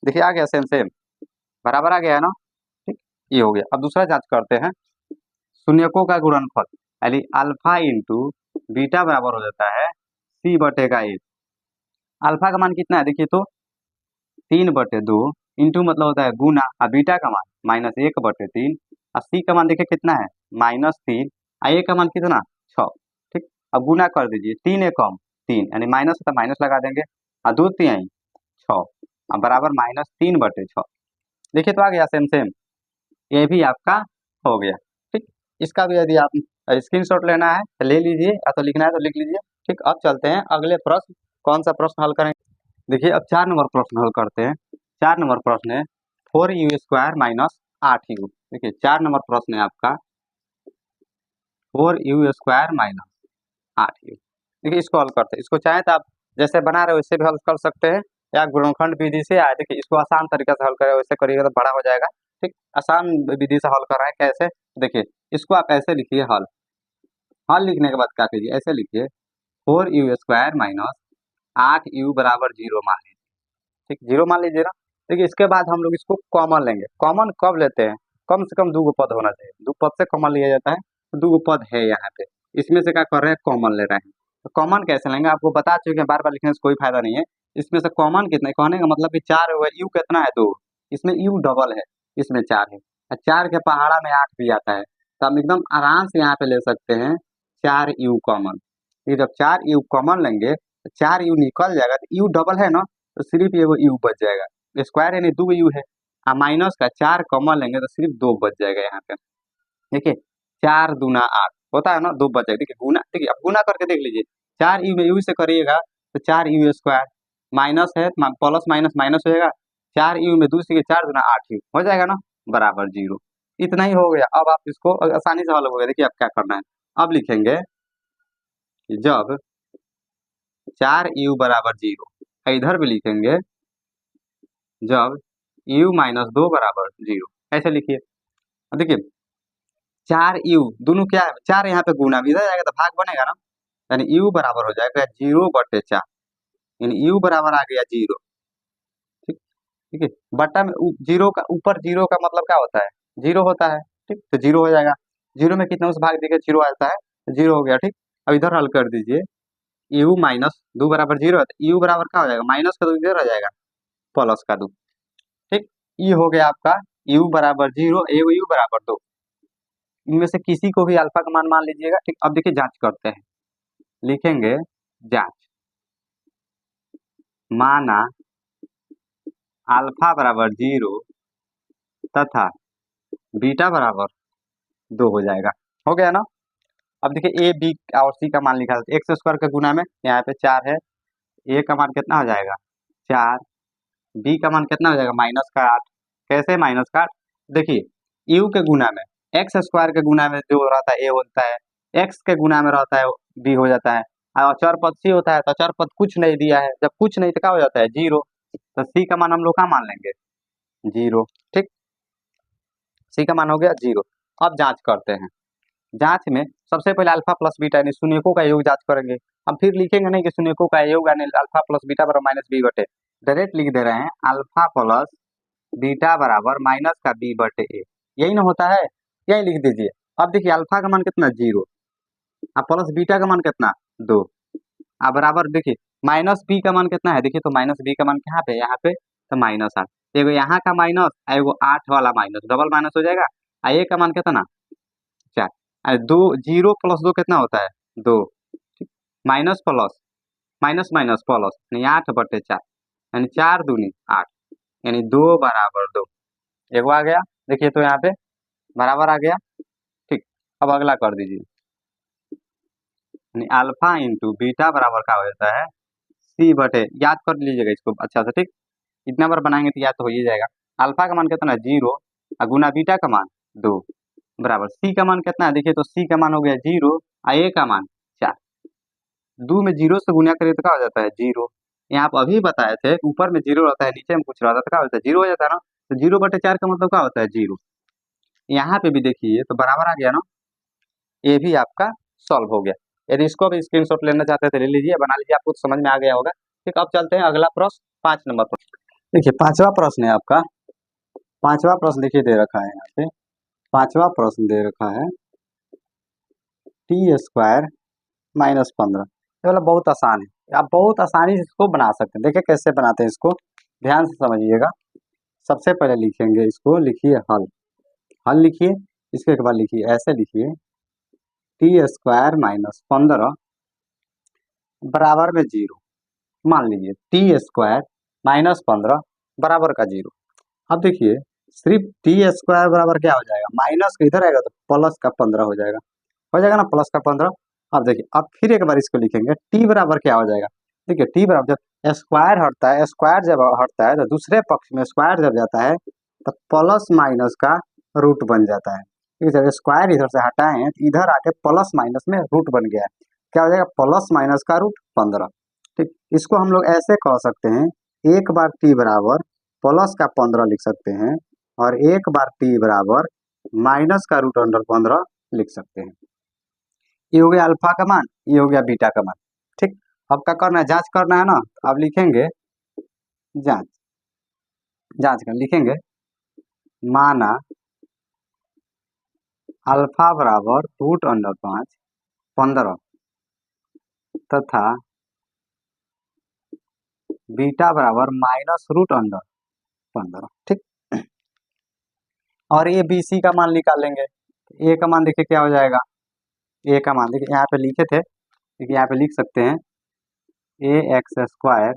देखिए आ गया सेम सेम, बराबर आ गया है ना। ठीक, ये हो गया। अब दूसरा जांच करते हैं, शून्यकों का गुणनफल यानी अल्फा इंटू बीटा बराबर हो जाता है C/1। अल्फा का मान कितना है देखिए तो 3/2 इंटू मतलब होता है गुना, और बीटा का मान -1/3, और सी का मान देखिए कितना है -3, और ए का मान कितना 6। ठीक, अब गुना कर दीजिए 3 एकम 3 यानी माइनस तो माइनस लगा देंगे, और 2 तिहाई 6 बराबर -3/6। देखिए तो आ गया सेम सेम, ये भी आपका हो गया। ठीक, इसका भी यदि आप स्क्रीनशॉट लेना है तो ले लीजिए, या तो लिखना है तो लिख लीजिए। ठीक, अब चलते हैं अगले प्रश्न, कौन सा प्रश्न हल करेंगे। देखिए अब 4 नंबर प्रश्न हल करते हैं। 4 नंबर प्रश्न है 4u² माइनस 8u। देखिए 4 नंबर प्रश्न है आपका 4u² माइनस 8u। देखिए इसको हल करते हैं, इसको चाहे तो आप जैसे बना रहे हो वैसे भी हल कर सकते हैं, या गुणनखंड विधि से आए। देखिए इसको आसान तरीके से हल करें, वैसे करिएगा तो बड़ा हो जाएगा। ठीक, आसान विधि से हल कर रहे हैं कैसे, देखिए इसको आप ऐसे लिखिए, हल हल लिखने के बाद क्या कीजिए, ऐसे लिखिए 4u² माइनस 8u बराबर 0 मान लीजिए। ठीक, 0 मान लीजिए ना। देखिए इसके बाद हम लोग इसको कॉमन लेंगे। कॉमन कब लेते हैं, कम से कम 2 गो पद होना चाहिए, 2 पद से कॉमन लिया जाता है, तो 2 गो पद है यहाँ पे, इसमें से क्या कर रहे हैं कॉमन ले रहे हैं। तो कॉमन कैसे लेंगे आपको बता चुके हैं, बार बार लिखने से कोई फायदा नहीं है। इसमें से कॉमन कितना है, कहने का मतलब कि 4 होगा, यू कितना है 2, इसमें यू डबल है, इसमें 4 है, और 4 के पहाड़ा में 8 भी आता है, तो हम एकदम आराम से यहाँ पे ले सकते हैं 4u कॉमन। ये जब 4u कॉमन लेंगे तो 4u निकल जाएगा, तो यू डबल है ना, तो सिर्फ एगो यू बच जाएगा, स्क्वायर यानी 2 यू है, और माइनस का 4 कॉमन लेंगे तो सिर्फ 2 बच जाएगा यहाँ पे। देखिए 4 दूना 8 होता है ना, 2 बच जाएगा। देखिए गुना, देखिए अब गुना करके देख लीजिए, 4 यू में यू से करिएगा तो 4u² माइनस है प्लस माइनस माइनस हो जाएगा, 4u में 2 से 4 दूना 8u हो जाएगा ना, बराबर 0। इतना ही हो गया। अब आप इसको आसानी से हल हो गया। देखिए अब क्या करना है, अब लिखेंगे कि जब 4u बराबर 0, इधर भी लिखेंगे जब u माइनस 2 बराबर 0, ऐसे लिखिए। अब देखिए 4u दोनों क्या है, 4 यहाँ पे गुना भी इधर जाएगा तो भाग बनेगा ना, यानी u बराबर हो जाएगा 0/4, यानी u बराबर आ गया 0। ठीक, ठीक है, बट्टा में जीरो का ऊपर, जीरो का मतलब क्या होता है 0 होता है। ठीक, तो 0 हो जाएगा, 0 में कितना उस भाग देखिए 0 आता है, तो 0 हो गया। ठीक, अब इधर हल कर दीजिए, u माइनस 2 बराबर 0 है, तो u बराबर क्या हो जाएगा, माइनस का 2 इधर आ जाएगा, प्लस का 2। ठीक, ये हो गया आपका u बराबर 0, एगो u बराबर 2, इनमें से किसी को भी अल्फा का मान मान लीजिएगा। ठीक, अब देखिए जांच करते हैं, लिखेंगे जांच, माना अल्फा बराबर 0 तथा बीटा बराबर 2 हो जाएगा। हो गया ना। अब देखिए ए बी और सी का मान लिखा है, एक्स स्क्वायर के गुना में यहाँ पे 4 है, ए का मान कितना हो जाएगा 4, बी का मान कितना हो जाएगा -8। कैसे -8, देखिए यू के गुना में एक्स स्क्वायर के गुना में जो रहता है ए होता है, एक्स के गुना में रहता है बी हो जाता है, और अचर पद सी होता है, तो अचर पद कुछ नहीं दिया है, जब कुछ नहीं तो क्या हो जाता है 0, तो सी का मान हम लोग क्या मान लेंगे 0। ठीक, सी का मान हो गया 0। अब जांच करते हैं, जांच में सबसे पहले अल्फा प्लस बीटा यानी शून्यकों का योग जांच करेंगे। हम फिर लिखेंगे नहीं कि शून्यकों का योग यानी अल्फा प्लस बीटा बराबर -b/a, डायरेक्ट लिख दे रहे हैं अल्फा प्लस बीटा बराबर माइनस का b/a, यही ना होता है, यही लिख दीजिए। अब देखिए अल्फा का मान कितना 0, अब प्लस बीटा का मान कितना 2, अब बराबर देखिए माइनस बी का मान कितना है, देखिए तो माइनस बी का मान कहाँ पे, यहाँ पे, तो -8, एगो यहाँ का माइनस, एगो 8 वाला माइनस, डबल माइनस हो जाएगा, ए का मान कितना 4, 2 0 प्लस 2 कितना होता है 2, minus plus minus minus plus यानी 8/4, यानी 4 दूनी 8, यानी 2 बराबर 2, एगो आ गया। देखिए तो यहाँ पे बराबर आ गया। ठीक, अब अगला कर दीजिए, यानी अल्फा इंटू बीटा बराबर क्या हो जाता है c/, याद कर लीजिएगा इसको अच्छा से, ठीक। इतना बार बनाएंगे तो याद तो हो ही जाएगा। अल्फा का मान कितना है 0 और गुना बीटा का मान 2 बराबर सी का मान कितना है, देखिए तो सी का मान हो गया 0 और ए का मान 4। 2 में 0 से गुना करिए तो क्या हो जाता है 0। यहाँ आप अभी बताए थे ऊपर में 0 रहता है, नीचे में पूछ रहा था तो क्या होता है 0 हो जाता है ना। तो 0/4 का मतलब क्या होता है 0। यहाँ पे भी देखिए तो बराबर आ गया ना, ये भी आपका सॉल्व हो गया। यदि इसको भी स्क्रीनशॉट लेना चाहते हैं तो ले लीजिए, बना लीजिए, आपको समझ में आ गया होगा। ठीक, अब चलते हैं अगला प्रश्न 5 नंबर प्रश्न। देखिए 5वां प्रश्न है आपका। 5वां प्रश्न देखिए दे रखा है यहाँ पे। 5वां प्रश्न दे रखा है t² -15। ये वाला बहुत आसान है, आप बहुत आसानी से इसको बना सकते हैं। देखिए कैसे बनाते हैं इसको, ध्यान से समझिएगा। सबसे पहले लिखेंगे इसको, लिखिए हल। हल लिखिए, इसके बाद लिखिए ऐसे लिखिए t² -15 बराबर में 0। मान लीजिए t² -15 बराबर का 0। अब देखिए सिर्फ t² बराबर क्या हो जाएगा, माइनस का इधर आएगा तो प्लस का 15 हो जाएगा ना, प्लस का 15। अब देखिए अब फिर एक बार इसको लिखेंगे, t बराबर क्या हो जाएगा। देखिए t बराबर जब स्क्वायर हटता है, स्क्वायर जब हटता है तो दूसरे पक्ष में स्क्वायर जब जाता है तो प्लस माइनस का रूट बन जाता है। ठीक है, जब स्क्वायर इधर से हटाए हैं तो इधर आके प्लस माइनस में रूट बन गया है, क्या हो जाएगा प्लस माइनस का रूट 15। ठीक, इसको हम लोग ऐसे कह सकते हैं, एक बार t बराबर प्लस का 15 लिख सकते हैं और एक बार t बराबर माइनस का रूट अंडर 15 लिख सकते हैं। ये हो गया अल्फा का मान, ये हो गया बीटा का मान। ठीक, अब क्या करना है, जांच करना है ना। अब लिखेंगे जांच, जांच कर लिखेंगे माना अल्फा बराबर रूट अंडर 5 15 तथा बीटा बराबर माइनस रूट अंडर 15। ठीक, और ये बी सी का मान निकालेंगे। ए का मान देखिए क्या हो जाएगा, ए का मान देखिए यहाँ पे लिखे थे, देखिए यहाँ पे लिख सकते हैं ax²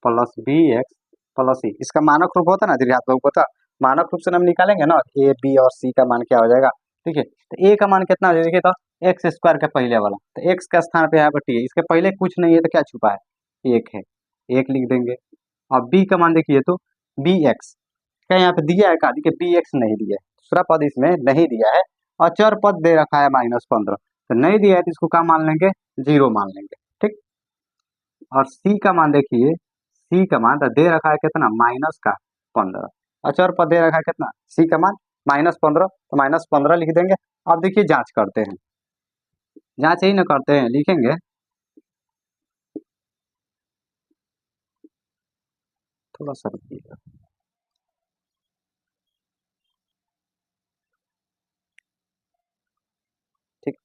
plus b x plus c. इसका मानक रूप होता है ना, द्विघात बहुपद, मानक रूप से हम निकालेंगे ना, ए बी और सी का मान क्या हो जाएगा। ठीक है, तो ए का मान कितना हो जाएगा, देखिए तो x² का पहले वाला, तो x का स्थान पे यहाँ पर t है, इसके पहले कुछ नहीं है तो क्या छुपा है, एक है, एक लिख देंगे। और b का मान देखिए तो bx, क्या यहाँ पे दिया है, कहा देखिए bx नहीं दिया है, दूसरा पद इसमें नहीं दिया है और चर पद दे रखा है -15, तो नहीं दिया है तो इसको क्या मान लेंगे 0 मान लेंगे। ठीक, और c का मान देखिए, c का मान तो दे रखा है कितना -15, अचर पद दे रखा है कितना c का मान -15, तो -15 लिख देंगे। अब देखिए जांच करते हैं, जांच ही ना करते हैं, लिखेंगे थोड़ा सा रुकिएगा। ठीक,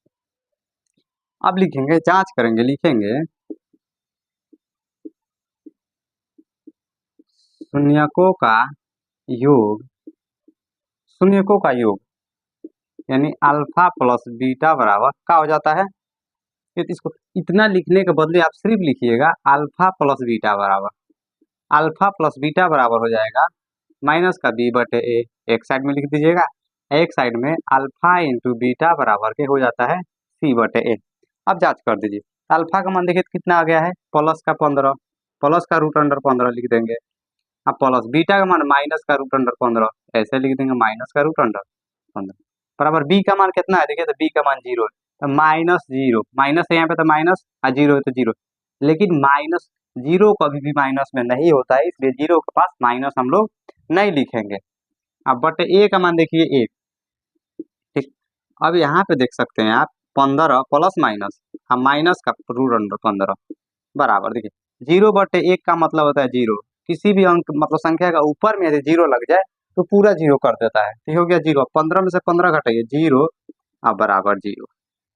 अब लिखेंगे, जांच करेंगे, लिखेंगे शून्यकों का योग, शून्यकों का योग यानी अल्फा प्लस बीटा बराबर क्या हो जाता है। तो इसको इतना लिखने के बदले आप सिर्फ लिखिएगा अल्फा प्लस बीटा बराबर, अल्फा प्लस बीटा बराबर हो जाएगा माइनस का b/a, एक साइड में लिख दीजिएगा, एक साइड में अल्फा इंटू बीटा बराबर के हो जाता है c/a। अब जांच कर दीजिए, अल्फा का मान देखिए कितना आ गया है प्लस का 15, प्लस का रूट अंडर 15 लिख देंगे। अब प्लस बीटा का मान माइनस का रूट अंडर 15, ऐसे लिख देंगे माइनस का रूट अंडर 15 बराबर बी का मान कितना है, देखिए तो बी का मान 0 है, तो -0, माइनस है यहाँ पे तो माइनस और 0 है तो 0, लेकिन -0 कभी भी माइनस में नहीं होता है, इसलिए 0 के पास माइनस हम लोग नहीं लिखेंगे। अब बट ए का मान देखिए 1। ठीक, अब यहाँ पे देख सकते हैं आप 15 प्लस माइनस, हम माइनस का रूट अंडर 15 बराबर, देखिए 0/1 का मतलब होता है 0, किसी भी अंक मतलब संख्या का ऊपर में यदि 0 लग जाए तो पूरा 0 कर देता है, तो हो गया 0। 15 में से 15 घटाइए 0 अब बराबर 0।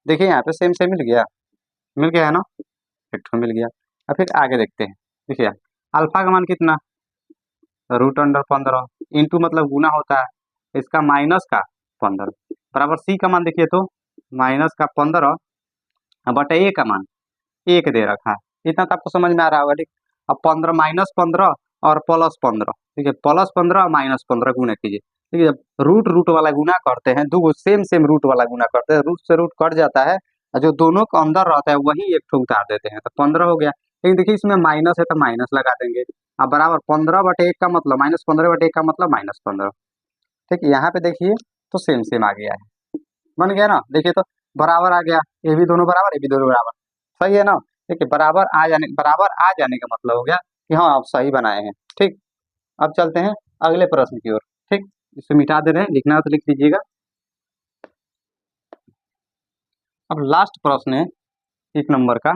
देखिए यहाँ पे सेम सेम मिल गया है ना, एक ठो मिल गया। अब फिर आगे देखते हैं, देखिए अल्फा का मान कितना रूट अंडर 15 इंटू मतलब गुना होता है, इसका माइनस का 15 बराबर सी का मान देखिए तो माइनस का 15 बटे ए का मान 1 दे रखा है, इतना तो आपको समझ में आ रहा होगा। ठीक, अब 15 -15 और +15, ठीक है, +15 और -15 गुना कीजिए। ठीक है, जब रूट रूट वाला गुना करते हैं, दो सेम सेम रूट वाला गुना करते हैं, रूट से रूट कट जाता है और जो दोनों के अंदर रहता है वही एक ठो उतार देते हैं, तो 15 हो गया। लेकिन देखिए इसमें माइनस है तो माइनस लगा देंगे। अब बराबर 15/1 का मतलब -15/1 का मतलब -15। ठीक है, यहाँ पे देखिए तो सेम सेम आ गया है, बन गया ना। देखिए तो बराबर आ गया, ये भी दोनों बराबर, ये भी दोनों बराबर, सही है ना। देखिए बराबर आ जाने का मतलब हो गया कि हाँ आप सही बनाए हैं। ठीक, अब चलते हैं अगले प्रश्न की ओर। ठीक, इसे मिटा दे रहे हैं, लिखना हो तो लिख दीजिएगा। अब लास्ट प्रश्न है 1 नंबर का,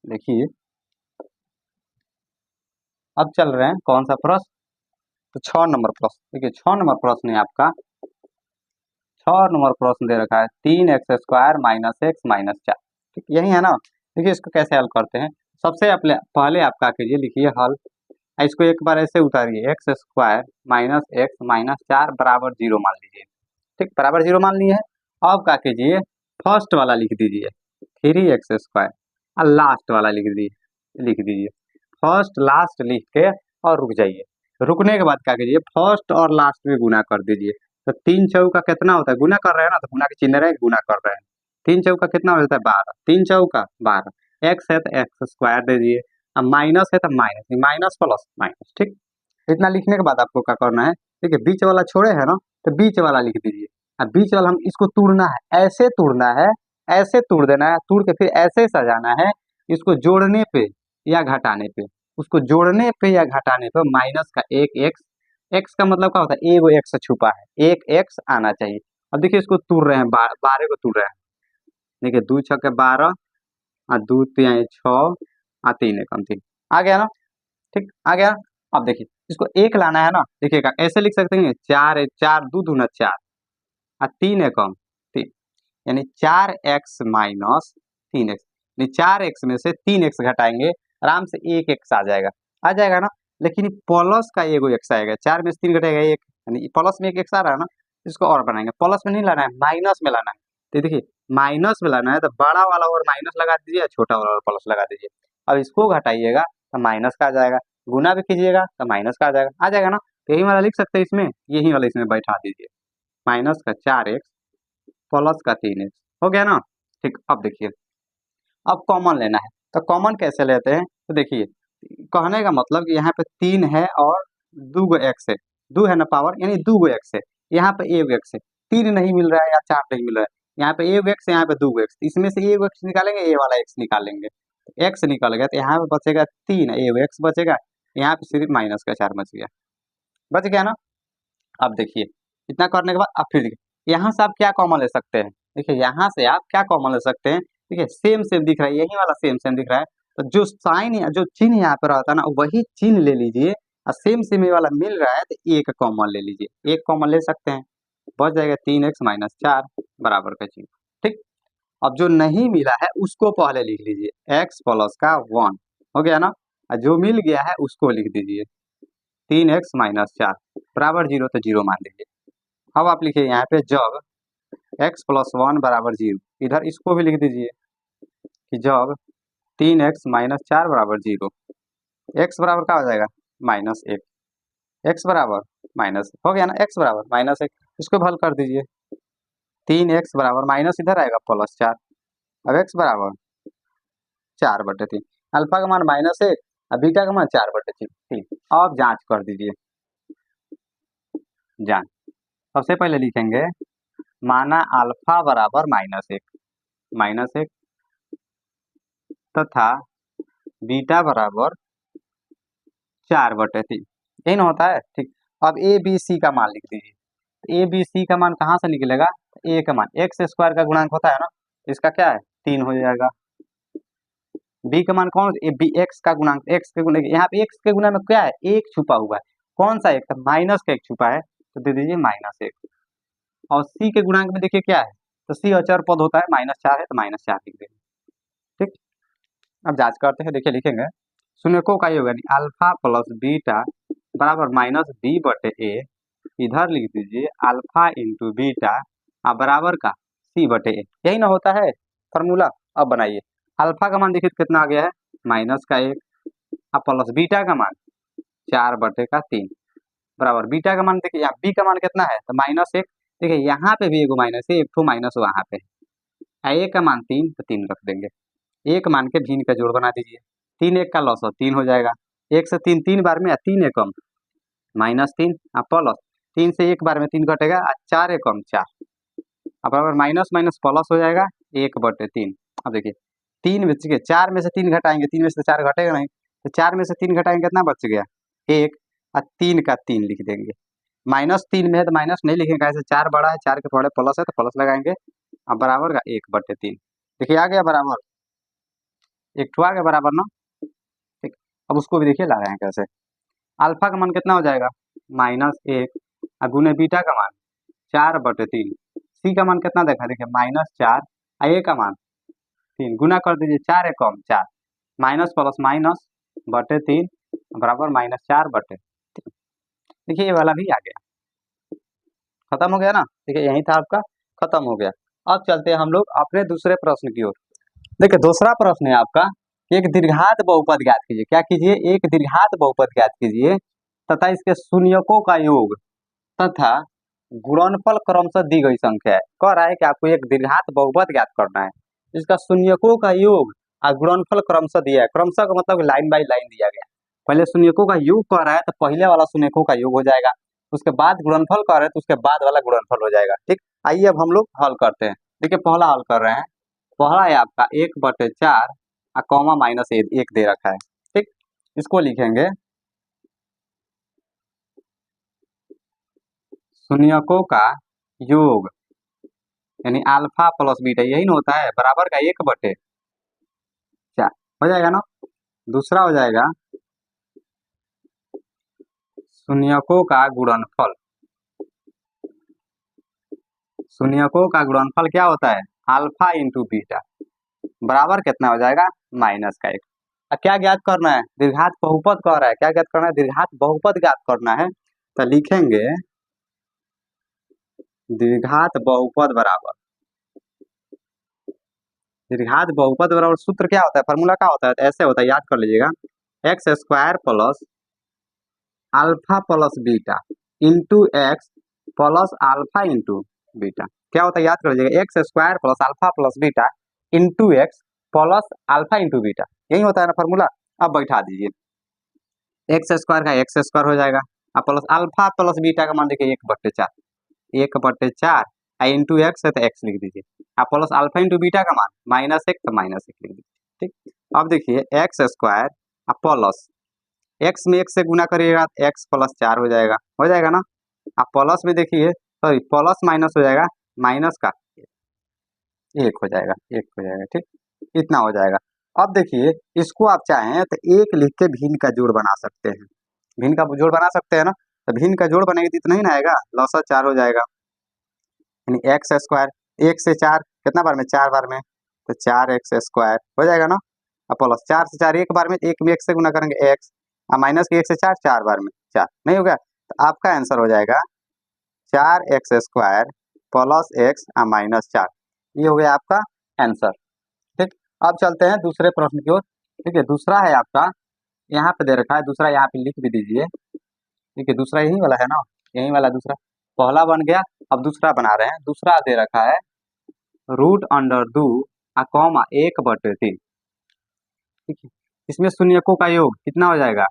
देखिए अब चल रहे हैं कौन सा प्रश्न, तो 6 नंबर प्रश्न। देखिए 6 नंबर प्रश्न है आपका, 6 नंबर प्रश्न दे रखा है 3x² - x - 4। ठीक, यही है ना। देखिए इसको कैसे हल करते हैं, सबसे पहले आप क्या कीजिए, लिखिए हल। इसको एक बार ऐसे उतारिए, x² - x - 4 बराबर 0 मान लीजिए। ठीक, बराबर 0 मान लिए है। अब क्या कीजिए, फर्स्ट वाला लिख दीजिए 3x² और लास्ट वाला लिख दीजिए। फर्स्ट लास्ट लिख के और रुक जाइए। रुकने के बाद क्या कीजिए, फर्स्ट और लास्ट में गुना कर दीजिए। तो 3 चौका कितना होता है, गुना कर रहे हैं ना, तो गुना के चिन्ह रहे, गुना कर रहे हैं। 3 चौका कितना हो जाता है 12, 3 चौका 12। एक्स है तो x² दे दिए, अब माइनस है तो माइनस, माइनस प्लस माइनस। ठीक, इतना लिखने के बाद आपको क्या करना है, देखिए बीच वाला छोड़े है ना, तो बीच वाला लिख दीजिए। अब बीच वाला हम इसको तोड़ना है, ऐसे तोड़ना है, ऐसे तोड़ देना है, तोड़ के फिर ऐसे सजाना है। इसको जोड़ने पे या घटाने पे, उसको जोड़ने पे या घटाने पे माइनस का एक एक्स, एक्स का मतलब क्या होता है, एगो एक्स छुपा है, एक एक्स आना चाहिए। अब देखिए इसको तोड़ रहे हैं, 12 को तोड़ रहे हैं। देखिए 2 छक्के 12 और 2 तिहाई 6 और 3 एकम 3, आ गया ना। ठीक, आ गया। अब देखिए इसको एक लाना है ना, देखिएगा ऐसे लिख सकते हैं, 4 4 2 दूना 4 और 3 एकम 3, यानी 4x माइनस 3x, यानी 4x में से 3x घटाएंगे, आराम से 1x आ जाएगा ना। लेकिन प्लस का एगो x आएगा, 4 में से 3 घटेगा 1, यानी प्लस में एक x आ रहा है ना। इसको और बनाएंगे, प्लस में नहीं लाना है, माइनस में लाना है। तो देखिए माइनस में लाना है तो बड़ा वाला और माइनस लगा दीजिए, छोटा वाला और प्लस लगा दीजिए। अब इसको घटाइएगा तो माइनस का आ जाएगा, गुना भी कीजिएगा तो माइनस का आ जाएगा ना। तो यही वाला लिख सकते हैं इसमें, यही वाला इसमें बैठा दीजिए, माइनस का 4x प्लस का 3x, हो गया ना। ठीक, अब देखिए अब कॉमन लेना है, तो कॉमन कैसे लेते हैं, तो देखिए कहने का मतलब कि यहाँ पे 3 है और 2 गो एक्स है, 2 है ना पावर, यानी 2 गो एक्स है। यहाँ पे एक एक्स है, 3 नहीं मिल रहा है या 4 नहीं मिल रहा है, यहाँ पे एक एक्स, यहाँ पे 2 एक्स, इसमें से एक एक्स निकालेंगे, ये वाला एक्स निकालेंगे, एक्स निकल गया तो यहाँ पे बचेगा 3, एक एक्स बचेगा, यहाँ पे सिर्फ माइनस का 4 बच गया ना। अब देखिए इतना करने के बाद अब फिर देखिए यहाँ से आप क्या कॉमन ले सकते हैं, देखिए यहाँ से आप क्या कॉमन ले सकते हैं, देखिए सेम सेम दिख रहा है, यही वाला सेम सेम दिख रहा है, तो जो साइन या जो चिन्ह यहाँ पे रहता है ना, वही चिन्ह ले लीजिए। और सेम सेम ये वाला मिल रहा है तो एक कॉमन ले लीजिए, एक कॉमन ले सकते हैं, बच जाएगा 3x - 4 बराबर का चिन्ह। ठीक, अब जो नहीं मिला है उसको पहले लिख लीजिए, x प्लस का 1, हो गया ना। और जो मिल गया है उसको लिख दीजिए 3x - 4 बराबर 0, तो 0 मान दीजिए। अब आप लिखिए यहाँ पे जब x + 1 = 0, इधर इसको भी लिख दीजिए कि जब 3x - 4 = 0, x बराबर क्या हो जाएगा -1, x बराबर माइनस, हो गया ना, x बराबर -1, इसको भी हल कर दीजिए। 3x बराबर माइनस इधर आएगा +4, अब x बराबर 4/3, अल्फा का मान -1 और बीटा का मान 4/3। अब जांच कर दीजिए, जांच सबसे पहले लिखेंगे, माना अल्फा बराबर -1 तथा बीटा बराबर 4/3, यही ना होता है। ठीक, अब ए बी सी का मान लिख दीजिए। ए बी सी का मान कहाँ से निकलेगा, ए का मान x² का गुणांक होता है ना, इसका क्या है 3 हो जाएगा। बी का मान कौन, बी एक्स का गुणांक, एक्स के गुणा, यहाँ पे एक्स के गुणा में क्या है, एक छुपा हुआ है, कौन सा एक, माइनस का एक छुपा है, तो दे दीजिए -1। और सी के गुणांक में देखिए क्या है, तो सी अचर पद होता है, -4 है तो -4 लिख देंगे। ठीक, अब जांच करते हैं, देखिए लिखेंगे शून्यकों का योग, यानी अल्फा प्लस बीटा बराबर -b/a, इधर लिख दीजिए अल्फा इंटू बीटा बराबर का c/a, यही ना होता है फॉर्मूला। अब बनाइए, अल्फा का मान देखिए कितना आ गया है -1 प्लस बीटा का मान 4/3 बराबर, बीटा का मान देखिए, यहाँ बी का मान कितना है तो -1, देखिए यहाँ पे भी एगो माइनस है, एक ठो माइनस वहाँ पे है। ए का मान 3 तो 3 रख देंगे, एक मान के भिन्न का जोड़ बना दीजिए, तीन एक का लॉस हो, 3 हो जाएगा। 1 से 3 3 बार में, 3 एकम -3 प्लस 3 से 1 बार में 3 घटेगा, 4 एकम 4 बराबर माइनस माइनस प्लस हो जाएगा 1/3। अब देखिए 3 बच गए, 4 में से 3 घटाएंगे, 3 में से 4 घटेगा नहीं, तो 4 में से 3 घटाएंगे कितना बच गया 1, और 3 का 3 लिख देंगे। -3 में है तो माइनस नहीं लिखेंगे, ऐसे 4 बड़ा है, 4 के थोड़े प्लस है तो प्लस लगाएंगे, अब बराबर का 1/3। देखिए आ गया बराबर, एक ठो आ गया बराबर ना। ठीक, अब उसको भी देखिए लगाएं कैसे। अल्फा का मान कितना हो जाएगा -1, और गुने बीटा का मान 4/3। सी का मान कितना देखा, देखिए -4, और ए का मान 3, गुना कर दीजिए, 4 एकम 4, माइनस प्लस माइनस /3 बराबर -4/3। देखिए ये वाला भी आ गया, खत्म हो गया ना। देखिए यही था आपका, खत्म हो गया। अब चलते हैं हम लोग अपने दूसरे प्रश्न की ओर। देखिए दूसरा प्रश्न है आपका, एक दीर्घात बहुपद ज्ञात कीजिए। क्या कीजिए, एक दीर्घात बहुपद ज्ञात कीजिए तथा इसके शून्यकों का योग तथा गुणनफल क्रमशः दी गई संख्या है। कह रहा है कि आपको एक दीर्घात बहुपद ज्ञात करना है, इसका शून्यकों का योग और गुणनफल क्रमशः दिया है। क्रमशः का मतलब लाइन बाय लाइन दिया गया। पहले शून्यकों का योग कह रहा है तो पहले वाला शून्यकों का योग हो जाएगा, उसके बाद गुणनफल कह रहे हैं तो उसके बाद वाला गुणनफल हो जाएगा। ठीक, आइए अब हम लोग हल करते हैं। देखिए पहला हल कर रहे हैं, पहला है आपका 1/4 कॉमा -1 दे रखा है। ठीक, इसको लिखेंगे शून्यकों का योग यानी अल्फा प्लस बीटा, यही ना होता है, बराबर का 1/4 हो जाएगा ना। दूसरा हो जाएगा शून्यकों का गुणनफल। शून्यकों का गुणनफल क्या होता है, अल्फा इंटू बीटा, बराबर कितना हो जाएगा -1। अब क्या ज्ञात करना है, दीर्घात बहुपद कह रहा है, क्या ज्ञात करना है, दीर्घात बहुपद ज्ञात करना है। तो लिखेंगे दीर्घात बहुपद बराबर, दीर्घात बहुपद बराबर सूत्र क्या होता है, फॉर्मूला क्या होता है, ऐसे होता है, याद कर लीजिएगा, x² plus alpha plus beta into x plus alpha into beta. क्या होता है, याद कर लीजिएगा, x² plus alpha plus beta into x plus alpha into beta, यही होता है ना फॉर्मूला। अब बैठा दीजिए, x² का x² हो जाएगा, अब प्लस अल्फा प्लस बीटा का मान देखिए 1/4, 1/4 इंटू एक्स है तो एक्स लिख दीजिए, अब प्लस अल्फा इंटू बीटा का मान -1 तो -1 लिख दीजिए। ठीक, अब देखिए x² प्लस एक्स में 1 से गुना करिएगा तो x + 4 हो जाएगा ना। अब प्लस में देखिए, सॉरी प्लस माइनस हो जाएगा, माइनस का 1 हो जाएगा, 1 हो जाएगा। ठीक, इतना हो जाएगा। अब देखिए इसको आप चाहें तो 1 लिख के भिन्न का जोड़ बना सकते हैं, भिन्न का जोड़ बना सकते हैं ना। तो भिन्न का जोड़ बनेगा तो इतना ही ना आएगा, लॉसा 4 हो जाएगा, यानी x², 1 से 4 कितना बार में, 4 बार में, तो 4x² हो जाएगा ना। अब प्लस 4 से 4 एक बार में, 1 में 1 से गुना करेंगे x, माइनस के 1 से 4 4 बार में 4 नहीं हो गया, तो आपका आंसर हो जाएगा 4x² प्लस x -4, ये हो गया आपका आंसर। ठीक, अब चलते हैं दूसरे प्रश्न की ओर। ठीक है, दूसरा है आपका, यहाँ पे दे रखा है, दूसरा यहाँ पे लिख भी दीजिए। ठीक है, दूसरा यही वाला है ना, यही वाला दूसरा, पहला बन गया, अब दूसरा बना रहे हैं। दूसरा दे रखा है √2 कॉमा 1/3। ठीक है, इसमें शून्यकों का योग कितना हो जाएगा,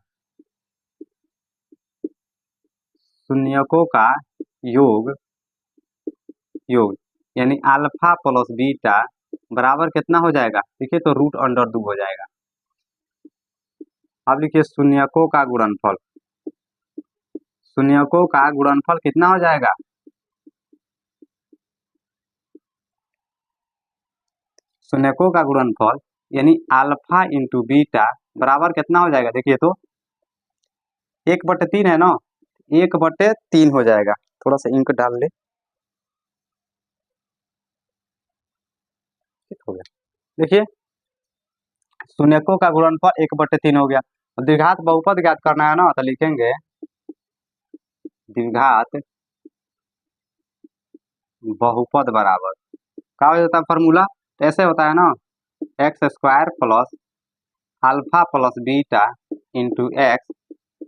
शून्यकों का योग योग यानी अल्फा प्लस बीटा बराबर कितना हो जाएगा, देखिए तो √2 हो जाएगा। अब लिखिए शून्यकों का गुणनफल, शून्यकों का गुणनफल कितना हो जाएगा, शून्यकों का गुणनफल यानी अल्फा इंटू बीटा बराबर कितना हो जाएगा, देखिए तो 1/3 है ना, 1/3 हो जाएगा। थोड़ा सा इंक डाल ले, हो गया। देखिए शून्यकों का गुणनफल 1/3 हो गया। द्विघात बहुपद ज्ञात करना है ना, तो लिखेंगे द्विघात बहुपद बराबर, क्या हो जाता है फॉर्मूला, तो ऐसे होता है ना, x² plus alpha plus beta into x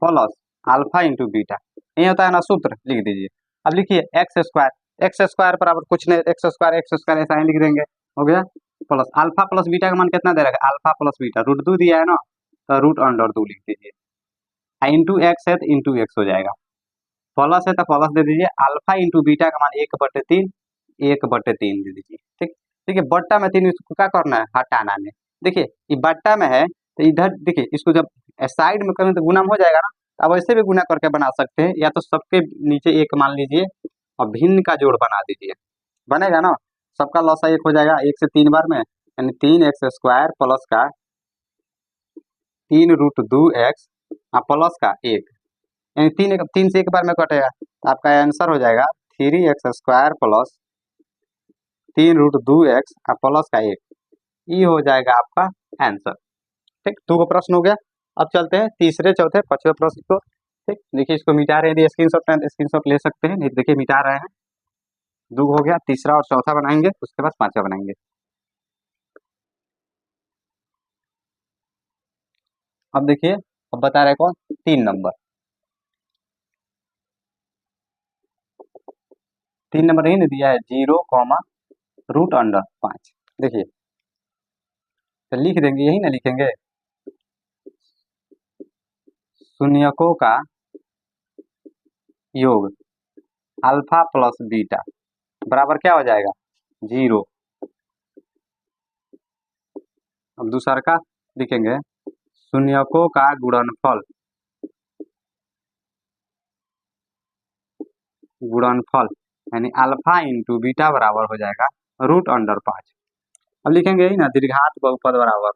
plus alpha into beta, ये होता है ना सूत्र, लिख दीजिए। अब लिखिए x² बराबर कुछ नहीं, x² ऐसा ही लिख देंगे, हो गया, प्लस अल्फा प्लस बीटा का मान कितना दे रखा है, अल्फा प्लस बीटा √2 दिया है ना, तो रूट अंडर 2 लिख दीजिए। इंटू एक्स है तो इंटू एक्स हो जाएगा, प्लस है तो प्लस दे दीजिए, अल्फा इंटू बीटा का मान 1/3, 1/3 दे दीजिए। ठीक, देखिए बट्टा में 3 इसको क्या करना है, हटाना है। देखिए ये बट्टा में है तो इधर देखिए इसको जब साइड में करें तो गुना में हो जाएगा ना, अब ऐसे भी गुना करके बना सकते हैं, या तो सबके नीचे एक मान लीजिए और भिन्न का जोड़ बना दीजिए, बनेगा ना, सबका लॉसा 1 हो जाएगा, 1 से 3 बार में, यानी 3x² प्लस का 3√2x प्लस का 1, यानी 3 से 1 बार में कटेगा, तो आपका आंसर हो जाएगा 3x² प्लस 3√2x प्लस का 1, ये हो जाएगा आपका आंसर। ठीक, 2 का प्रश्न हो गया। अब चलते हैं तीसरे, चौथे, पांचवें प्रश्न को। ठीक, देखिए इसको मिटा रहे हैं, यदि स्क्रीनशॉट ले सकते हैं, नहीं तो देखिए मिटा रहे हैं। 2 हो गया, तीसरा और चौथा बनाएंगे, उसके बाद पांचवा बनाएंगे। अब देखिए, अब बता रहे कौन, 3 नंबर, 3 नंबर यही ना दिया है, 0, √5। देखिए तो लिख देंगे, यही ना लिखेंगे, शून्यकों का योग अल्फा प्लस बीटा बराबर क्या हो जाएगा, 0। अब दूसरा का लिखेंगे, शून्यकों का गुणनफल, यानी अल्फा इंटू बीटा बराबर हो जाएगा √5। अब लिखेंगे ही ना, दीर्घात बहुपद बराबर,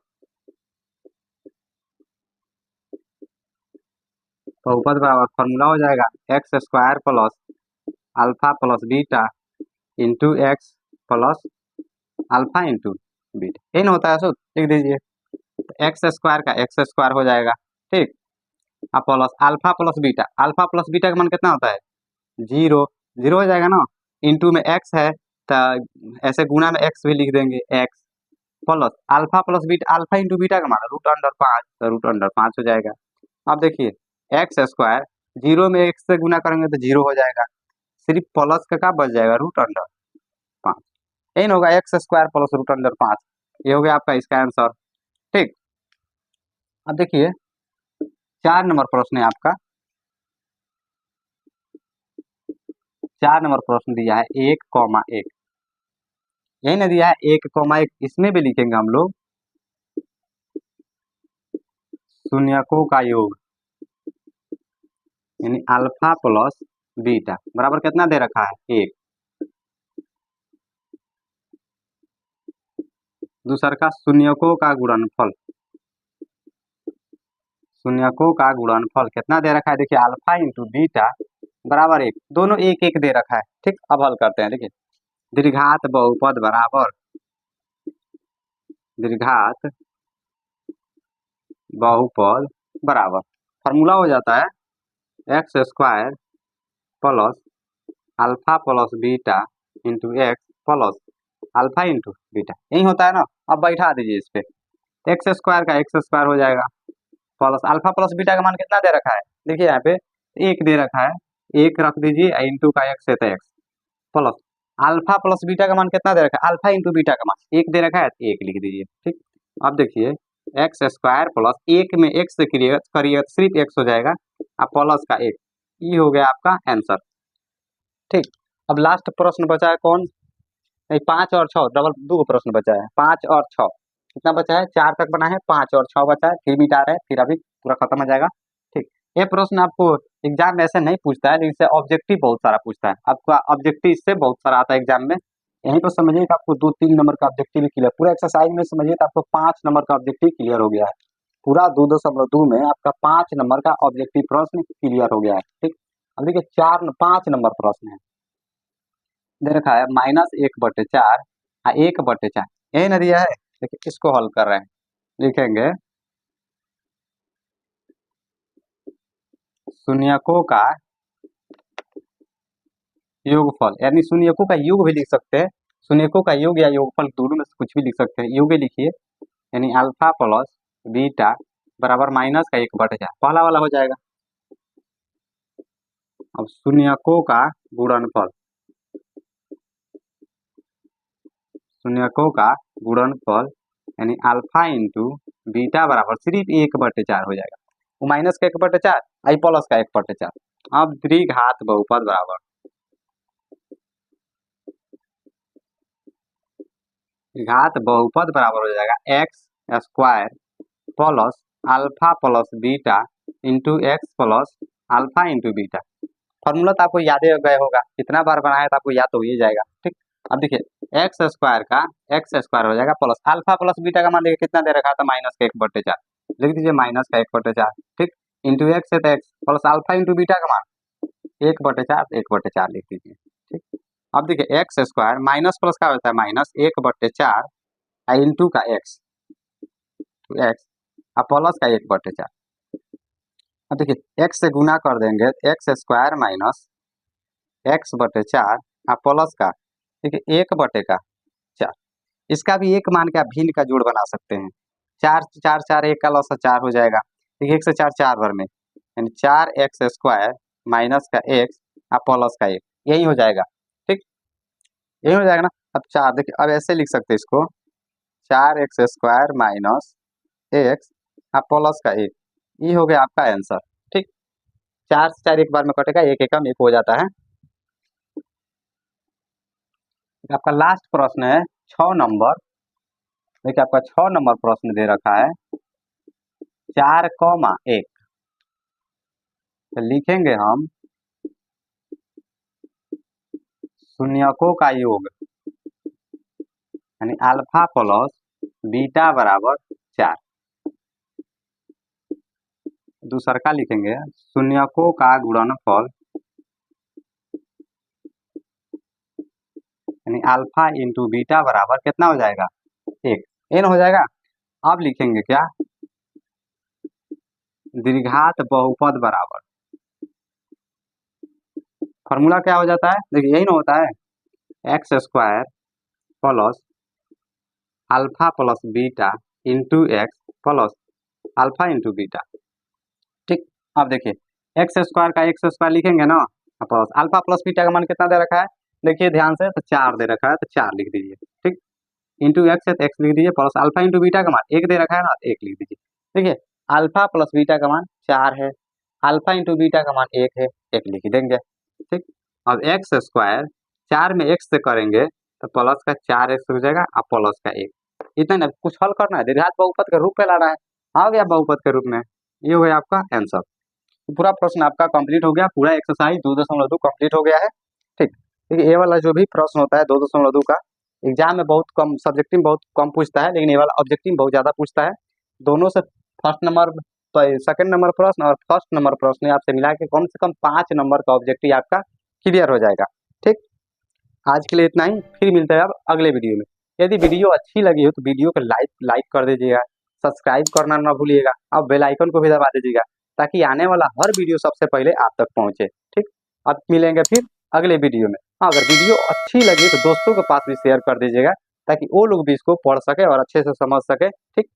फॉर्मूला हो जाएगा x² plus alpha plus beta into x plus alpha into beta, यही ना होता है, सो लिख दीजिए, x² का x² हो जाएगा। ठीक, अब प्लस अल्फा प्लस बीटा का मान कितना होता है, 0, 0 हो जाएगा ना, इंटू में x है तो ऐसे गुना में x भी लिख देंगे, x plus alpha into beta का मान √5, तो √5 हो जाएगा। अब देखिए x², 0 में x से गुना करेंगे तो 0 हो जाएगा, सिर्फ प्लस का क्या बच जाएगा, √5, यही होगा x² प्लस √5, ये हो गया आपका इसका आंसर। ठीक, अब देखिए 4 नंबर प्रश्न है आपका, 4 नंबर प्रश्न दिया है 1,1, यही ना दिया है 1,1, इसमें भी लिखेंगे हम लोग शून्यकों का योग, यानी अल्फा प्लस बीटा बराबर कितना दे रखा है, 1। दूसरा का शून्यकों का गुणनफल कितना दे रखा है, देखिए अल्फा इंटू बीटा बराबर 1, दोनों 1 1 दे रखा है। ठीक, अब हल करते हैं, देखिए दीर्घात बहुपद बराबर फॉर्मूला हो जाता है x² plus alpha plus beta into x plus alpha into beta, यही होता है ना। अब बैठा दीजिए इस पे, x² का x² हो जाएगा, प्लस अल्फा प्लस बीटा का मान कितना दे रखा है, देखिए यहाँ पे 1 दे रखा है, 1 रख दीजिए, इंटू का x है तो x, plus alpha plus beta का मान कितना दे रखा है, अल्फा इंटू बीटा का मान 1 दे रखा है, 1 लिख दीजिए। ठीक, अब देखिए x² प्लस 1 में x से करिए तो सिर्फ x हो जाएगा, अब प्लस का 1, ये हो गया आपका आंसर। ठीक, अब लास्ट प्रश्न बचा है कौन, नहीं 5 और 6, डबल 2 प्रश्न बचा है, 5 और 6 कितना बचा है, 4 तक बना है, 5 और 6 बचा है, फिर मिटा रहे हैं, फिर अभी पूरा खत्म हो जाएगा। ठीक, ये प्रश्न आपको एग्जाम में ऐसे नहीं पूछता है, लेकिन इससे ऑब्जेक्टिव बहुत सारा पूछता है, आपका ऑब्जेक्टिव इससे बहुत सारा आता है एग्जाम में, यहीं पर समझिए कि आपको 2-3 नंबर का ऑब्जेक्टिव क्लियर, पूरा एक्सरसाइज में समझिए तो आपको 5 नंबर का ऑब्जेक्टिव क्लियर हो गया है, पूरा 2.2 में आपका 5 नंबर का ऑब्जेक्टिव प्रश्न क्लियर हो गया है। ठीक, अब देखिए 5 नंबर प्रश्न है, दे रखा है -1/4 1/4, यही ना दिया है, देखिए इसको हल कर रहे हैं, लिखेंगे शून्यकों का योगफल, यानी शून्यकों का योग भी लिख सकते हैं, शून्यकों का योग या योगफल दोनों में से कुछ भी लिख सकते हैं, योग लिखिए, यानी अल्फा प्लस बीटा बराबर -1/4, पहला वाला हो जाएगा। अब शून्यकों का गुणनफल, यानी अल्फा इंटू बीटा बराबर सिर्फ 1/4 हो जाएगा। वो माइनस का 1/4 आई प्लस का 1/4। अब द्विघात बहुपद बराबर घात बहुपद बराबर हो जाएगा x square plus alpha plus beta into x plus alpha into beta. Formula तो आपको याद ही गए होगा, कितना बार बनाया तो आपको याद तो हो ही जाएगा। ठीक, अब देखिए एक्स स्क्वायर का एक्स स्क्वायर हो जाएगा प्लस अल्फा प्लस बीटा का मान देखिए कितना दे रखा था, माइनस का 1/4 लिख दीजिए, माइनस का 1/4। ठीक, इंटू एक्स है तो x plus alpha into beta का मान 1/4 लिख दीजिए। ठीक, अब देखिए एक्स स्क्वायर माइनस प्लस का होता है माइनस 1/4 इंटू का एक्स तो एक्स और प्लस का 1/4। अब देखिए एक्स से गुना कर देंगे एक्स स्क्वायर माइनस x/4 और प्लस का देखिए 1/4। इसका भी एक मान के आप भिन्न का जोड़ बना सकते हैं। 4 4 4 1 का लॉस 4 हो जाएगा। देखिए 1 से 4 4 भर में यानी 4x स्क्वायर माइनस का x और प्लस का 1 यही हो जाएगा। ठीक, यही हो जाएगा ना। अब 4 देखिए अब ऐसे लिख सकते हैं इसको 4x स्क्वायर माइनस x और प्लस का 1, ये हो गया आपका आंसर। ठीक, 4 से 4 एक बार में कटेगा, एक एकम एक हो जाता है। आपका लास्ट प्रश्न है 6 नंबर। देखिए आपका 6 नंबर प्रश्न दे रखा है 4,1 तो लिखेंगे हम शून्यकों का योग यानी अल्फा प्लस बीटा बराबर 4। दूसरा का लिखेंगे शून्यकों का गुणनफल यानी अल्फा इंटू बीटा बराबर कितना हो जाएगा 1 एन हो जाएगा। अब लिखेंगे क्या द्विघात बहुपद बराबर फॉर्मूला क्या हो जाता है, देखिए यही ना होता है x square plus alpha plus beta into x plus alpha into beta. ठीक, अब देखिए एक्स स्क्वायर का एक्स स्क्वायर लिखेंगे ना प्लस अल्फा प्लस बीटा का मान कितना दे रखा है, देखिए ध्यान से तो 4 दे रखा है तो 4 लिख दीजिए। ठीक, इंटू एक्स है तो एक्स लिख दीजिए प्लस अल्फा इंटू बीटा का मान 1 दे रखा है ना 1 लिख दीजिए। देखिए अल्फा प्लस बीटा का मान 4 है, अल्फा इंटू बीटा का मान 1 है, 1 लिख देंगे। ठीक, अब एक्स स्क्वायर 4 में एक्स से करेंगे तो प्लस का 4x हो जाएगा और प्लस का 1, इतना ना कुछ हल करना है, द्विघात बहुपद के रूप में लाना है, आ गया बहुपद के रूप में, ये हो गया आपका आंसर। तो पूरा प्रश्न आपका कंप्लीट हो गया, पूरा एक्सरसाइज 2.2 कंप्लीट हो गया है। ठीक, देखिए ये वाला जो भी प्रश्न होता है 2.2 का एग्जाम में बहुत कम, सब्जेक्टिव में बहुत कम पूछता है, लेकिन ये वाला ऑब्जेक्टिव बहुत ज्यादा पूछता है। दोनों से फर्स्ट नंबर सेकंड नंबर प्रश्न और फर्स्ट नंबर प्रश्न आपसे मिला के कम से कम 5 नंबर का ऑब्जेक्टिव आपका क्लियर हो जाएगा। ठीक, आज के लिए इतना ही, फिर मिलते हैं अब अगले वीडियो में। यदि वीडियो अच्छी लगी हो तो वीडियो को लाइक कर दीजिएगा, सब्सक्राइब करना ना भूलिएगा और बेल आइकन को भी दबा दीजिएगा ताकि आने वाला हर वीडियो सबसे पहले आप तक पहुंचे। ठीक, अब मिलेंगे फिर अगले वीडियो में। हाँ, अगर वीडियो अच्छी लगी तो दोस्तों के पास भी शेयर कर दीजिएगा ताकि वो लोग भी इसको पढ़ सके और अच्छे से समझ सके। ठीक।